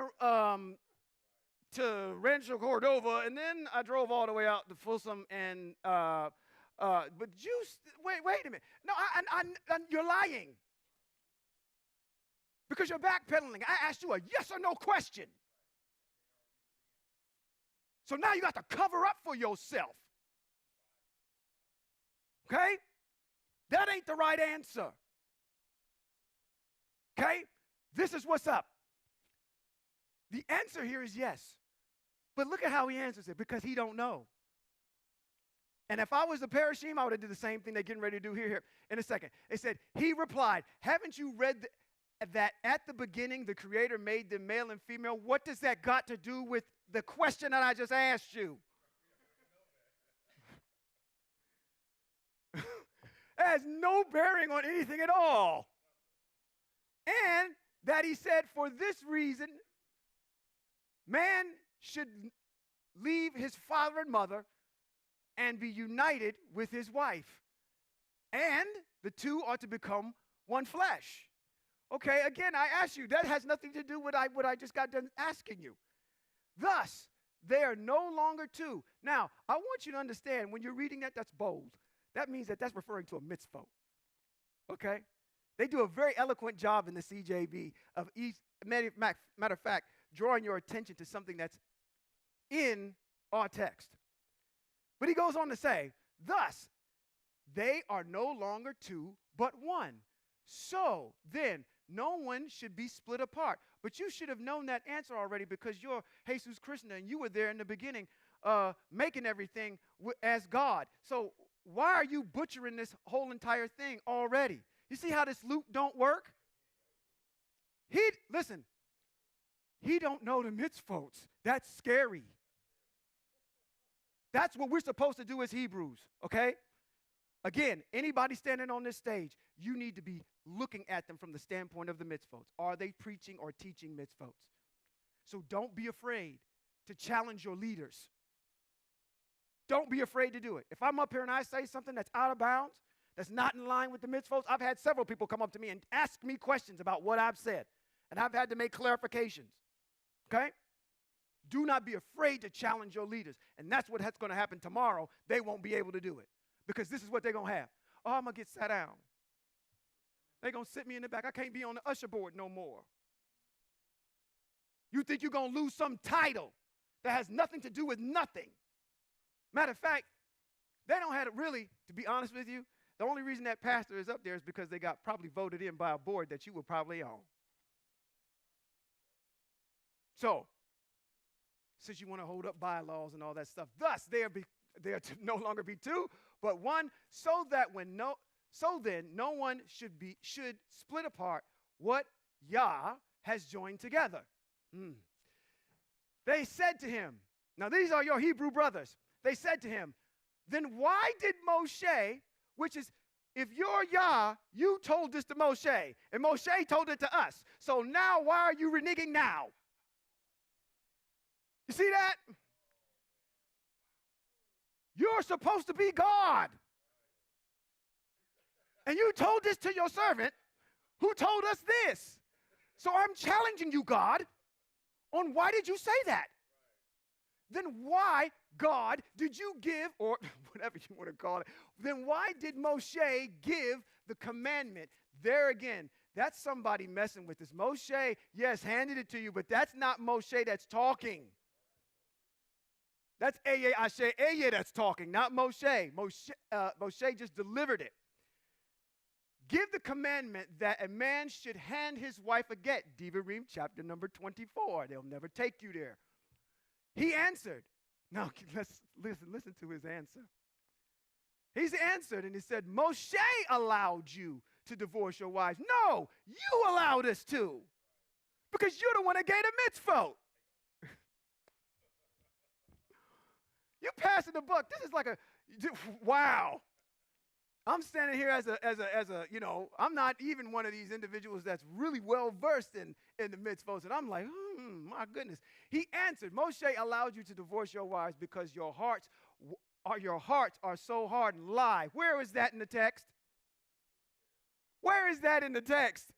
to Rancho Cordova, and then I drove all the way out to Folsom, and but wait a minute. No, you're lying. Because you're backpedaling. I asked you a yes or no question. So now you got to cover up for yourself. Okay? That ain't the right answer. Okay? This is what's up. The answer here is yes. But look at how he answers it, because he don't know. And if I was the parashim, I would have did the same thing they're getting ready to do here in a second. It said, he replied, "Haven't you read that at the beginning the Creator made them male and female?" What does that got to do with the question that I just asked you? It has no bearing on anything at all. And that he said, for this reason, man should leave his father and mother and be united with his wife. And the two are to become one flesh. Okay, again, I ask you, that has nothing to do with what I just got done asking you. Thus, they are no longer two. Now, I want you to understand, when you're reading that, that's bold. That means that's referring to a mitzvah. Okay? They do a very eloquent job in the CJB of, matter of fact, drawing your attention to something that's in our text. But he goes on to say, thus, they are no longer two, but one. So then, no one should be split apart. But you should have known that answer already, because you're Jesus Krishna and you were there in the beginning making everything as God. So why are you butchering this whole entire thing already? You see how this loop don't work? Listen, he don't know the mitzvot. That's scary. That's what we're supposed to do as Hebrews, okay? Again, anybody standing on this stage, you need to be looking at them from the standpoint of the mitzvot. Are they preaching or teaching mitzvot? So don't be afraid to challenge your leaders. Don't be afraid to do it. If I'm up here and I say something that's out of bounds, that's not in line with the mitzvot, I've had several people come up to me and ask me questions about what I've said, and I've had to make clarifications, okay? Do not be afraid to challenge your leaders, and that's what's going to happen tomorrow. They won't be able to do it. Because this is what they're going to have. Oh, I'm going to get sat down. They're going to sit me in the back. I can't be on the usher board no more. You think you're going to lose some title that has nothing to do with nothing. Matter of fact, they don't have it really, to be honest with you, the only reason that pastor is up there is because they got probably voted in by a board that you were probably on. So, since you want to hold up bylaws and all that stuff, thus they are to no longer be two, but one, so then no one should split apart what Yah has joined together. They said to him, now these are your Hebrew brothers. They said to him, then why did Moshe, which is, if you're Yah, you told this to Moshe, and Moshe told it to us. So now why are you reneging now? You see that? You're supposed to be God. And you told this to your servant who told us this. So I'm challenging you, God, on why did you say that? Then why, God, did you give, or whatever you want to call it, then why did Moshe give the commandment? There again, that's somebody messing with this. Moshe, yes, handed it to you, but that's not Moshe that's talking. That's Eye that's talking, not Moshe. Moshe just delivered it. Give the commandment that a man should hand his wife a get. Devarim chapter number 24. They'll never take you there. He answered. Now, let's listen to his answer. He's answered and he said, Moshe allowed you to divorce your wives. No, you allowed us to. Because you're the one that gave the mitzvot. You're passing the buck. This is like wow. I'm standing here as a, I'm not even one of these individuals that's really well versed in the mitzvot. And I'm like, my goodness. He answered, Moshe allowed you to divorce your wives because your hearts are so hard and lie. Where is that in the text? Where is that in the text?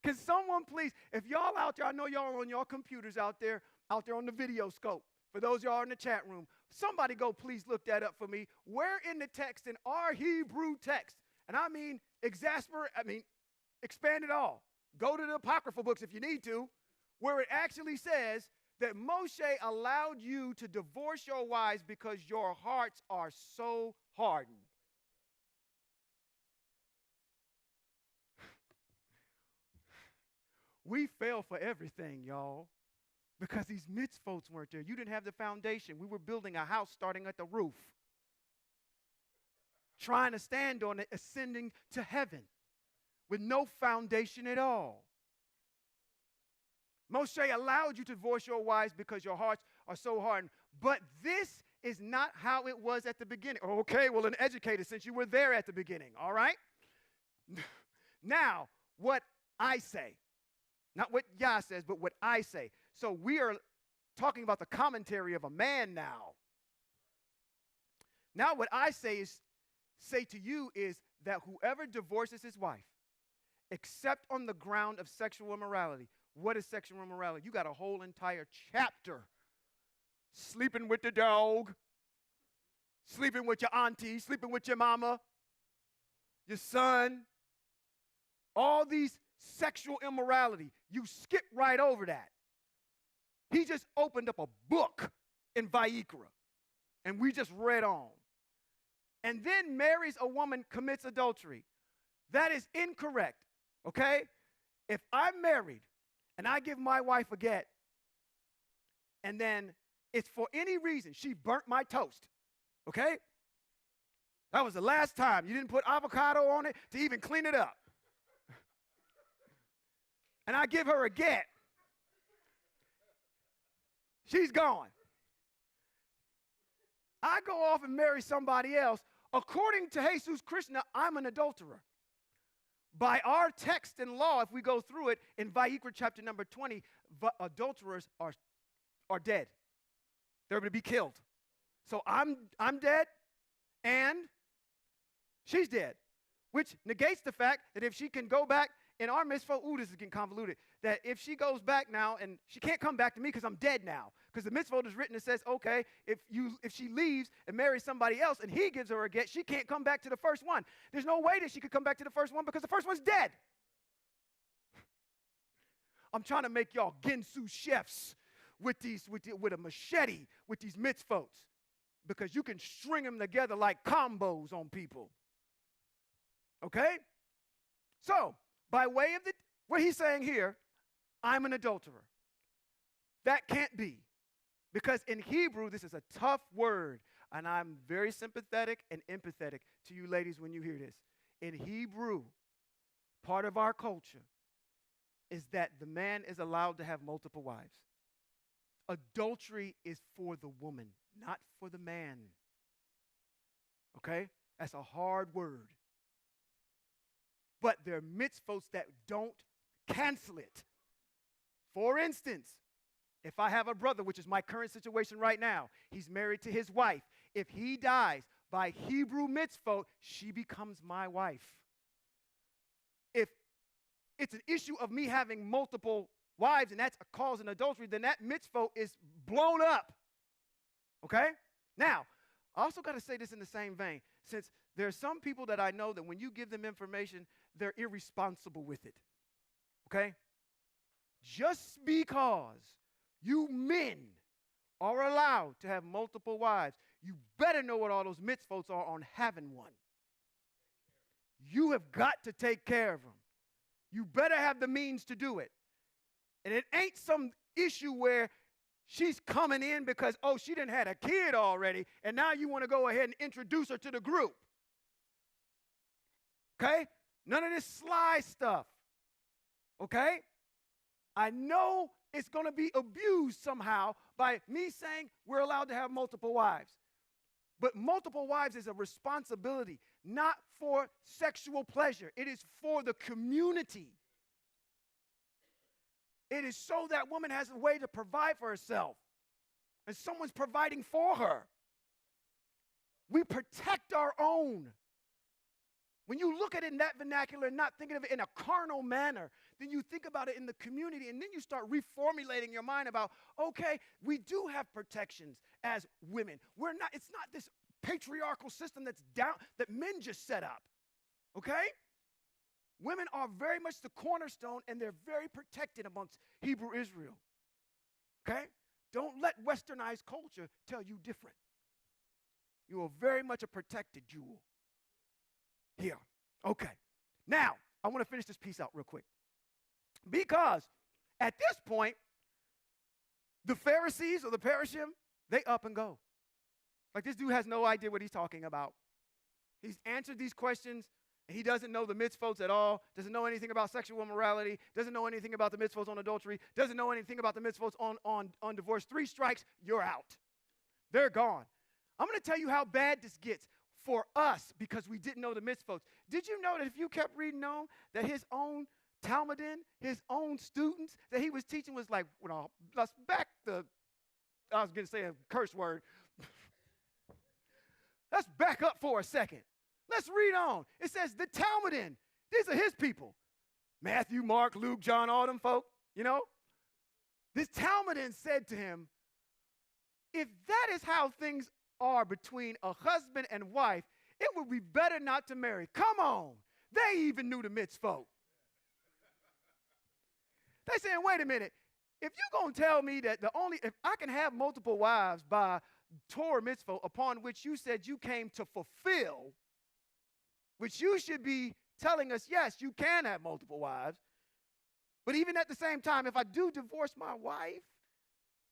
Can someone please, if y'all out there, I know y'all on your computers out there on the video scope. For those y'all in the chat room, somebody go please look that up for me. Where in the text, in our Hebrew text, and I mean expand it all. Go to the apocryphal books if you need to, where it actually says that Moshe allowed you to divorce your wives because your hearts are so hardened. We fell for everything, y'all, because these mitzvot weren't there. You didn't have the foundation. We were building a house starting at the roof, trying to stand on it, ascending to heaven with no foundation at all. Moshe allowed you to divorce your wives because your hearts are so hardened. But this is not how it was at the beginning. Okay, well, an educator, since you were there at the beginning, all right? Now, what I say. Not what Yah says, but what I say. So we are talking about the commentary of a man now. Now what I say to you is that whoever divorces his wife, except on the ground of sexual immorality. What is sexual immorality? You got a whole entire chapter. Sleeping with the dog, sleeping with your auntie, sleeping with your mama, your son, all these sexual immorality. You skip right over that. He just opened up a book in Vayikra, and we just read on. And then marries a woman, commits adultery. That is incorrect, okay? If I'm married and I give my wife a get, and then it's for any reason, she burnt my toast, okay? That was the last time. You didn't put avocado on it to even clean it up. And I give her a get. She's gone. I go off and marry somebody else. According to Jesus Krishna, I'm an adulterer. By our text and law, if we go through it, in Vayikra chapter number 20, adulterers are dead. They're going to be killed. So I'm dead, and she's dead, which negates the fact that if she can go back in our mitzvah, this is getting convoluted, that if she goes back now, and she can't come back to me because I'm dead now, because the mitzvah is written, it says, okay, if she leaves and marries somebody else and he gives her a get, she can't come back to the first one. There's no way that she could come back to the first one because the first one's dead. I'm trying to make y'all Ginsu chefs with a machete with these mitzvot, because you can string them together like combos on people. Okay? So, by way of what he's saying here, I'm an adulterer. That can't be. Because in Hebrew, this is a tough word. And I'm very sympathetic and empathetic to you ladies when you hear this. In Hebrew, part of our culture is that the man is allowed to have multiple wives. Adultery is for the woman, not for the man. Okay? That's a hard word. But there are mitzvot that don't cancel it. For instance, if I have a brother, which is my current situation right now, he's married to his wife. If he dies, by Hebrew mitzvot, she becomes my wife. If it's an issue of me having multiple wives and that's a cause of adultery, then that mitzvot is blown up. Okay? Now, I also got to say this in the same vein, since there are some people that I know that when you give them information, they're irresponsible with it. Okay? Just because you men are allowed to have multiple wives, you better know what all those mitzvot are on having one. You have got to take care of them. You better have the means to do it. And it ain't some issue where she's coming in because, she done had a kid already, and now you want to go ahead and introduce her to the group. Okay? None of this sly stuff. Okay? I know it's going to be abused somehow by me saying we're allowed to have multiple wives. But multiple wives is a responsibility, not for sexual pleasure. It is for the community. It is so that woman has a way to provide for herself. And someone's providing for her. We protect our own. When you look at it in that vernacular and not thinking of it in a carnal manner, then you think about it in the community, and then you start reformulating your mind about, okay, we do have protections as women. It's not this patriarchal system that men just set up. Okay? Women are very much the cornerstone, and they're very protected amongst Hebrew Israel. Okay? Don't let westernized culture tell you different. You are very much a protected jewel. Here. Okay. Now, I want to finish this piece out real quick. Because at this point, the Pharisees or the Parashim, they up and go. Like, this dude has no idea what he's talking about. He's answered these questions, and he doesn't know the mitzvot at all, doesn't know anything about sexual immorality, doesn't know anything about the mitzvot on adultery, doesn't know anything about the mitzvot on divorce. 3 strikes, you're out. They're gone. I'm going to tell you how bad this gets for us because we didn't know the mitzvot. Did you know that if you kept reading on, that his own Talmudim, his own students that he was teaching was like, well, let's back the, I was going to say a curse word. Let's back up for a second. Let's read on. It says the Talmudim, these are his people. Matthew, Mark, Luke, John, all them folk, you know. This Talmudim said to him, if that is how things are between a husband and wife, it would be better not to marry. Come on. They even knew the mitzvot. They saying, wait a minute. If you're going to tell me that if I can have multiple wives by Torah mitzvah upon which you said you came to fulfill, which you should be telling us, yes, you can have multiple wives. But even at the same time, if I do divorce my wife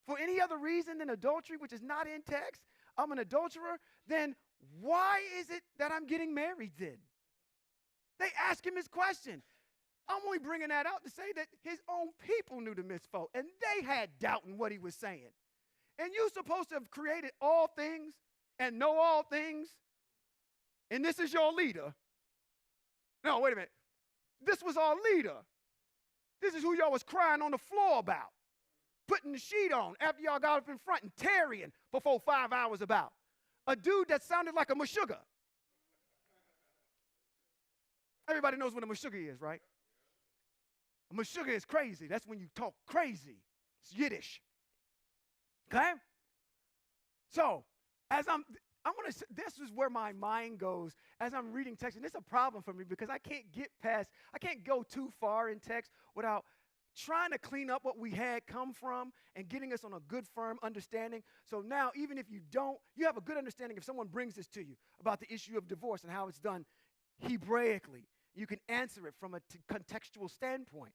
for any other reason than adultery, which is not in text, I'm an adulterer, then why is it that I'm getting married then? They ask him his question. I'm only bringing that out to say that his own people knew the mitzvot, and they had doubt in what he was saying. And you're supposed to have created all things and know all things, and this is your leader. No, wait a minute. This was our leader. This is who y'all was crying on the floor about, putting the sheet on after y'all got up in front and tarrying for 5 hours about. A dude that sounded like a meshuggah. Everybody knows what a meshuggah is, right? A meshuggah is crazy. That's when you talk crazy. It's Yiddish. Okay? So, this is where my mind goes as I'm reading text. And it's a problem for me because I can't go too far in text without trying to clean up what we had come from and getting us on a good, firm understanding. So now, even if you have a good understanding if someone brings this to you about the issue of divorce and how it's done Hebraically. You can answer it from a contextual standpoint.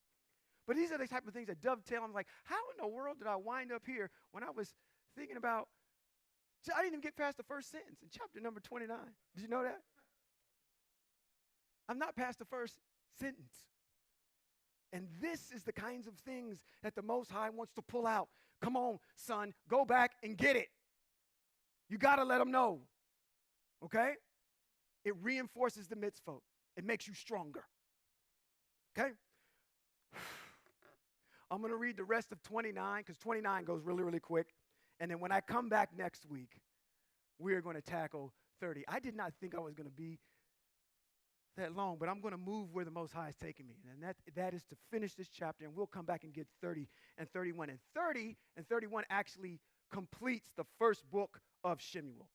But these are the type of things that dovetail. I'm like, how in the world did I wind up here when I was thinking about, I didn't even get past the first sentence in chapter number 29. Did you know that? I'm not past the first sentence. And this is the kinds of things that the Most High wants to pull out. Come on, son, go back and get it. You got to let them know. Okay? It reinforces the mitzvot. It makes you stronger. Okay? I'm going to read the rest of 29 because 29 goes really, really quick. And then when I come back next week, we're going to tackle 30. I did not think I was going to be that long, but I'm going to move where the Most High is taking me. And that is to finish this chapter, and we'll come back and get 30 and 31. And 30 and 31 actually completes the first book of Shemuel.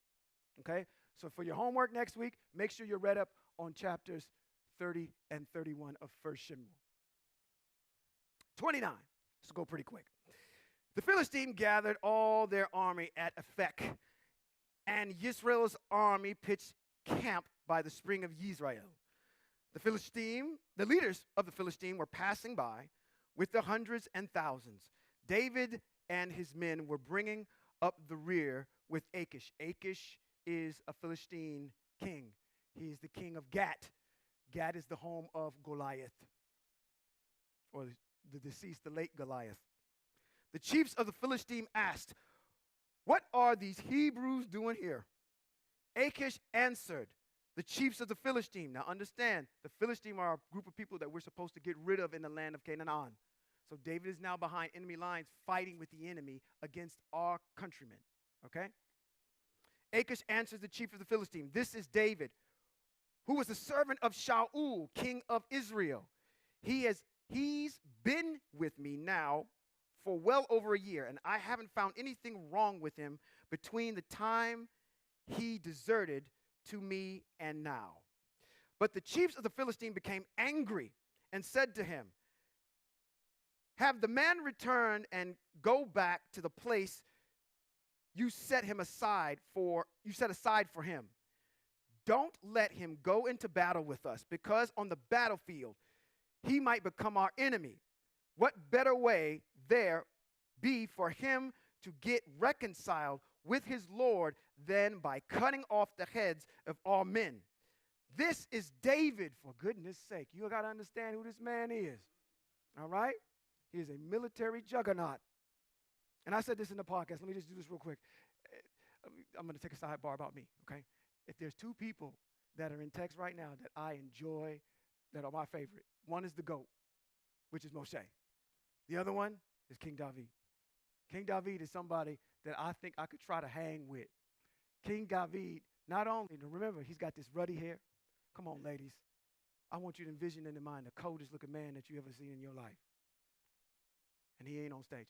Okay? So for your homework next week, make sure you're read up on chapters 30 and 31 of 1 Shemuel. 29. Let's go pretty quick. The Philistines gathered all their army at Aphek, and Yisrael's army pitched camp by the spring of Yisrael. The leaders of the Philistines were passing by with their hundreds and thousands. David and his men were bringing up the rear with Achish. Achish is a Philistine king. He is the king of Gat. Gad is the home of Goliath, or the deceased, the late Goliath. The chiefs of the Philistine asked, "What are these Hebrews doing here?" Achish answered, "The chiefs of the Philistine." Now understand, the Philistine are a group of people that we're supposed to get rid of in the land of Canaan. So David is now behind enemy lines fighting with the enemy against our countrymen. Okay? Achish answers the chief of the Philistine, "This is David, who was the servant of Shaul, king of Israel. He's been with me now for well over a year, and I haven't found anything wrong with him between the time he deserted to me and now." But the chiefs of the Philistine became angry and said to him, "Have the man return and go back to the place you set aside for him. Don't let him go into battle with us, because on the battlefield he might become our enemy. What better way there be for him to get reconciled with his Lord than by cutting off the heads of all men? This is David, for goodness sake." You got to understand who this man is. All right? He is a military juggernaut. And I said this in the podcast. Let me just do this real quick. I'm going to take a sidebar about me, okay? If there's two people that are in text right now that I enjoy, that are my favorite, one is the GOAT, which is Moshe. The other one is King David. King David is somebody that I think I could try to hang with. King David, not only, remember, he's got this ruddy hair. Come on, ladies. I want you to envision in your mind the coldest looking man that you ever seen in your life. And he ain't on stage.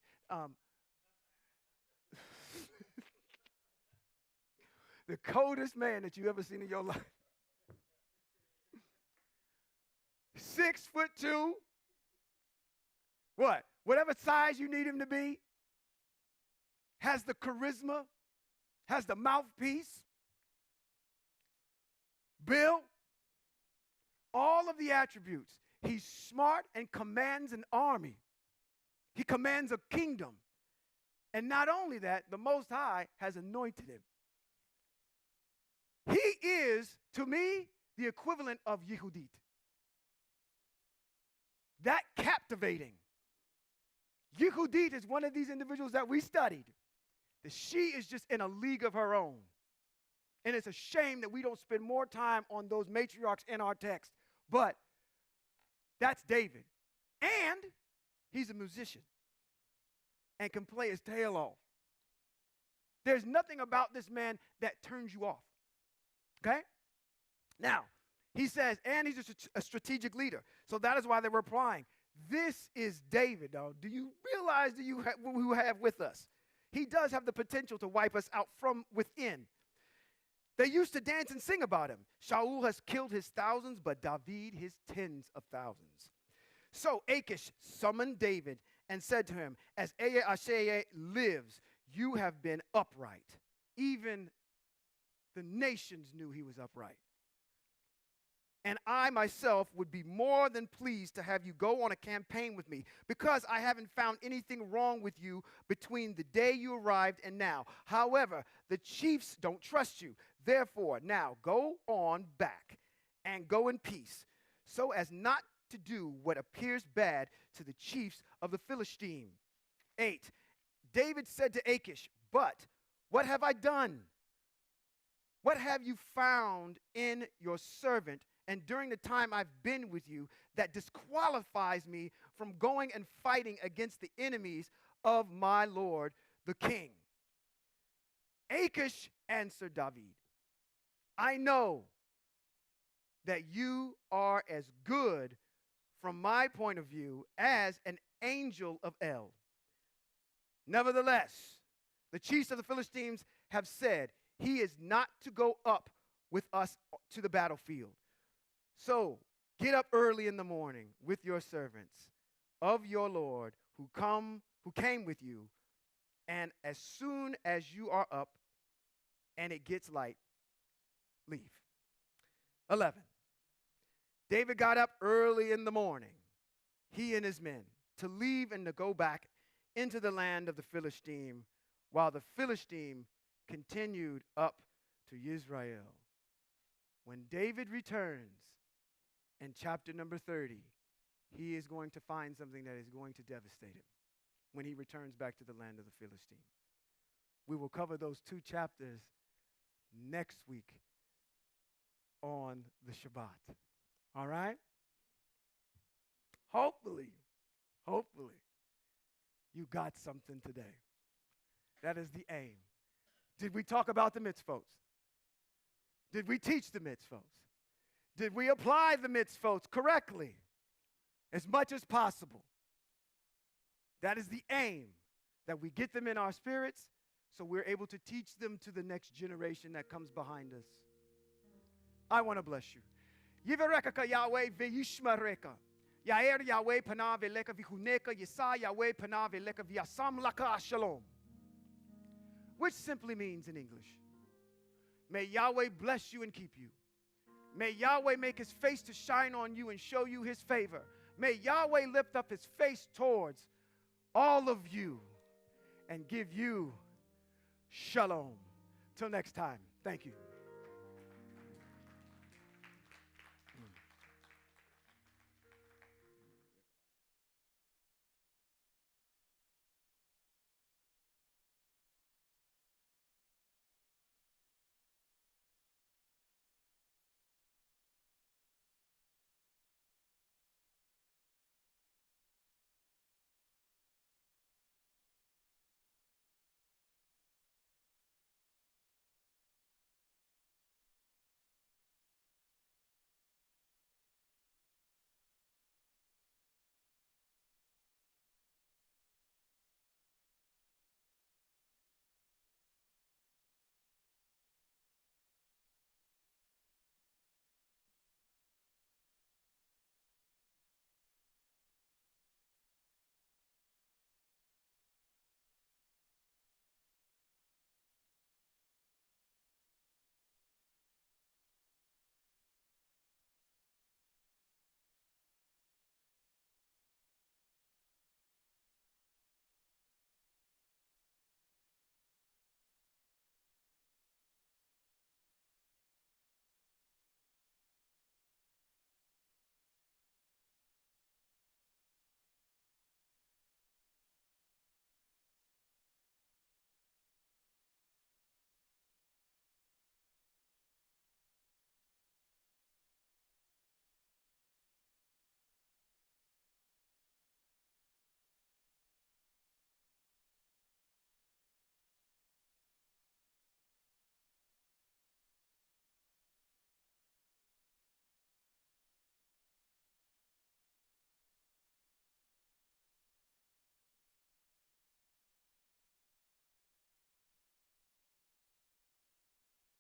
The coldest man that you ever seen in your life. 6'2". What? Whatever size you need him to be. Has the charisma. Has the mouthpiece. Bill. All of the attributes. He's smart and commands an army. He commands a kingdom. And not only that, the Most High has anointed him. He is, to me, the equivalent of Yehudit. That captivating. Yehudit is one of these individuals that we studied. That she is just in a league of her own. And it's a shame that we don't spend more time on those matriarchs in our text. But that's David. And he's a musician and can play his tail off. There's nothing about this man that turns you off. Okay? Now, he says, and he's a strategic leader. So that is why they're replying. This is David, though. Do you realize who you have with us? He does have the potential to wipe us out from within. They used to dance and sing about him. Shaul has killed his thousands, but David his tens of thousands. So Achish summoned David and said to him, "As Asher lives, you have been upright." Even the nations knew he was upright. "And I myself would be more than pleased to have you go on a campaign with me, because I haven't found anything wrong with you between the day you arrived and now. However, the chiefs don't trust you. Therefore, now go on back and go in peace, so as not to do what appears bad to the chiefs of the Philistine." 8. David said to Achish, "But what have I done? What have you found in your servant and during the time I've been with you that disqualifies me from going and fighting against the enemies of my Lord the king?" Achish answered David, "I know that you are as good from my point of view as an angel of El. Nevertheless, the chiefs of the Philistines have said, he is not to go up with us to the battlefield. So get up early in the morning with your servants of your Lord who came with you, and as soon as you are up and it gets light, leave." 11. David got up early in the morning, he and his men, to leave and to go back into the land of the Philistine, while the Philistine continued up to Israel. When David returns, And chapter number 30, he is going to find something that is going to devastate him when he returns back to the land of the Philistine. We will cover those 2 chapters next week on the Shabbat. All right? Hopefully, you got something today. That is the aim. Did we talk about the mitzvot? Did we teach the mitzvot? Did we apply the mitzvot correctly? As much as possible. That is the aim, that we get them in our spirits so we're able to teach them to the next generation that comes behind us. I want to bless you. Yivarekaka Yahweh ve'yishmareka. Yair Yahweh panav eleka v'chuneka yisa Yahweh panav eleka v'yasam laka shalom. Which simply means in English, may Yahweh bless you and keep you. May Yahweh make his face to shine on you and show you his favor. May Yahweh lift up his face towards all of you and give you shalom. Till next time, thank you.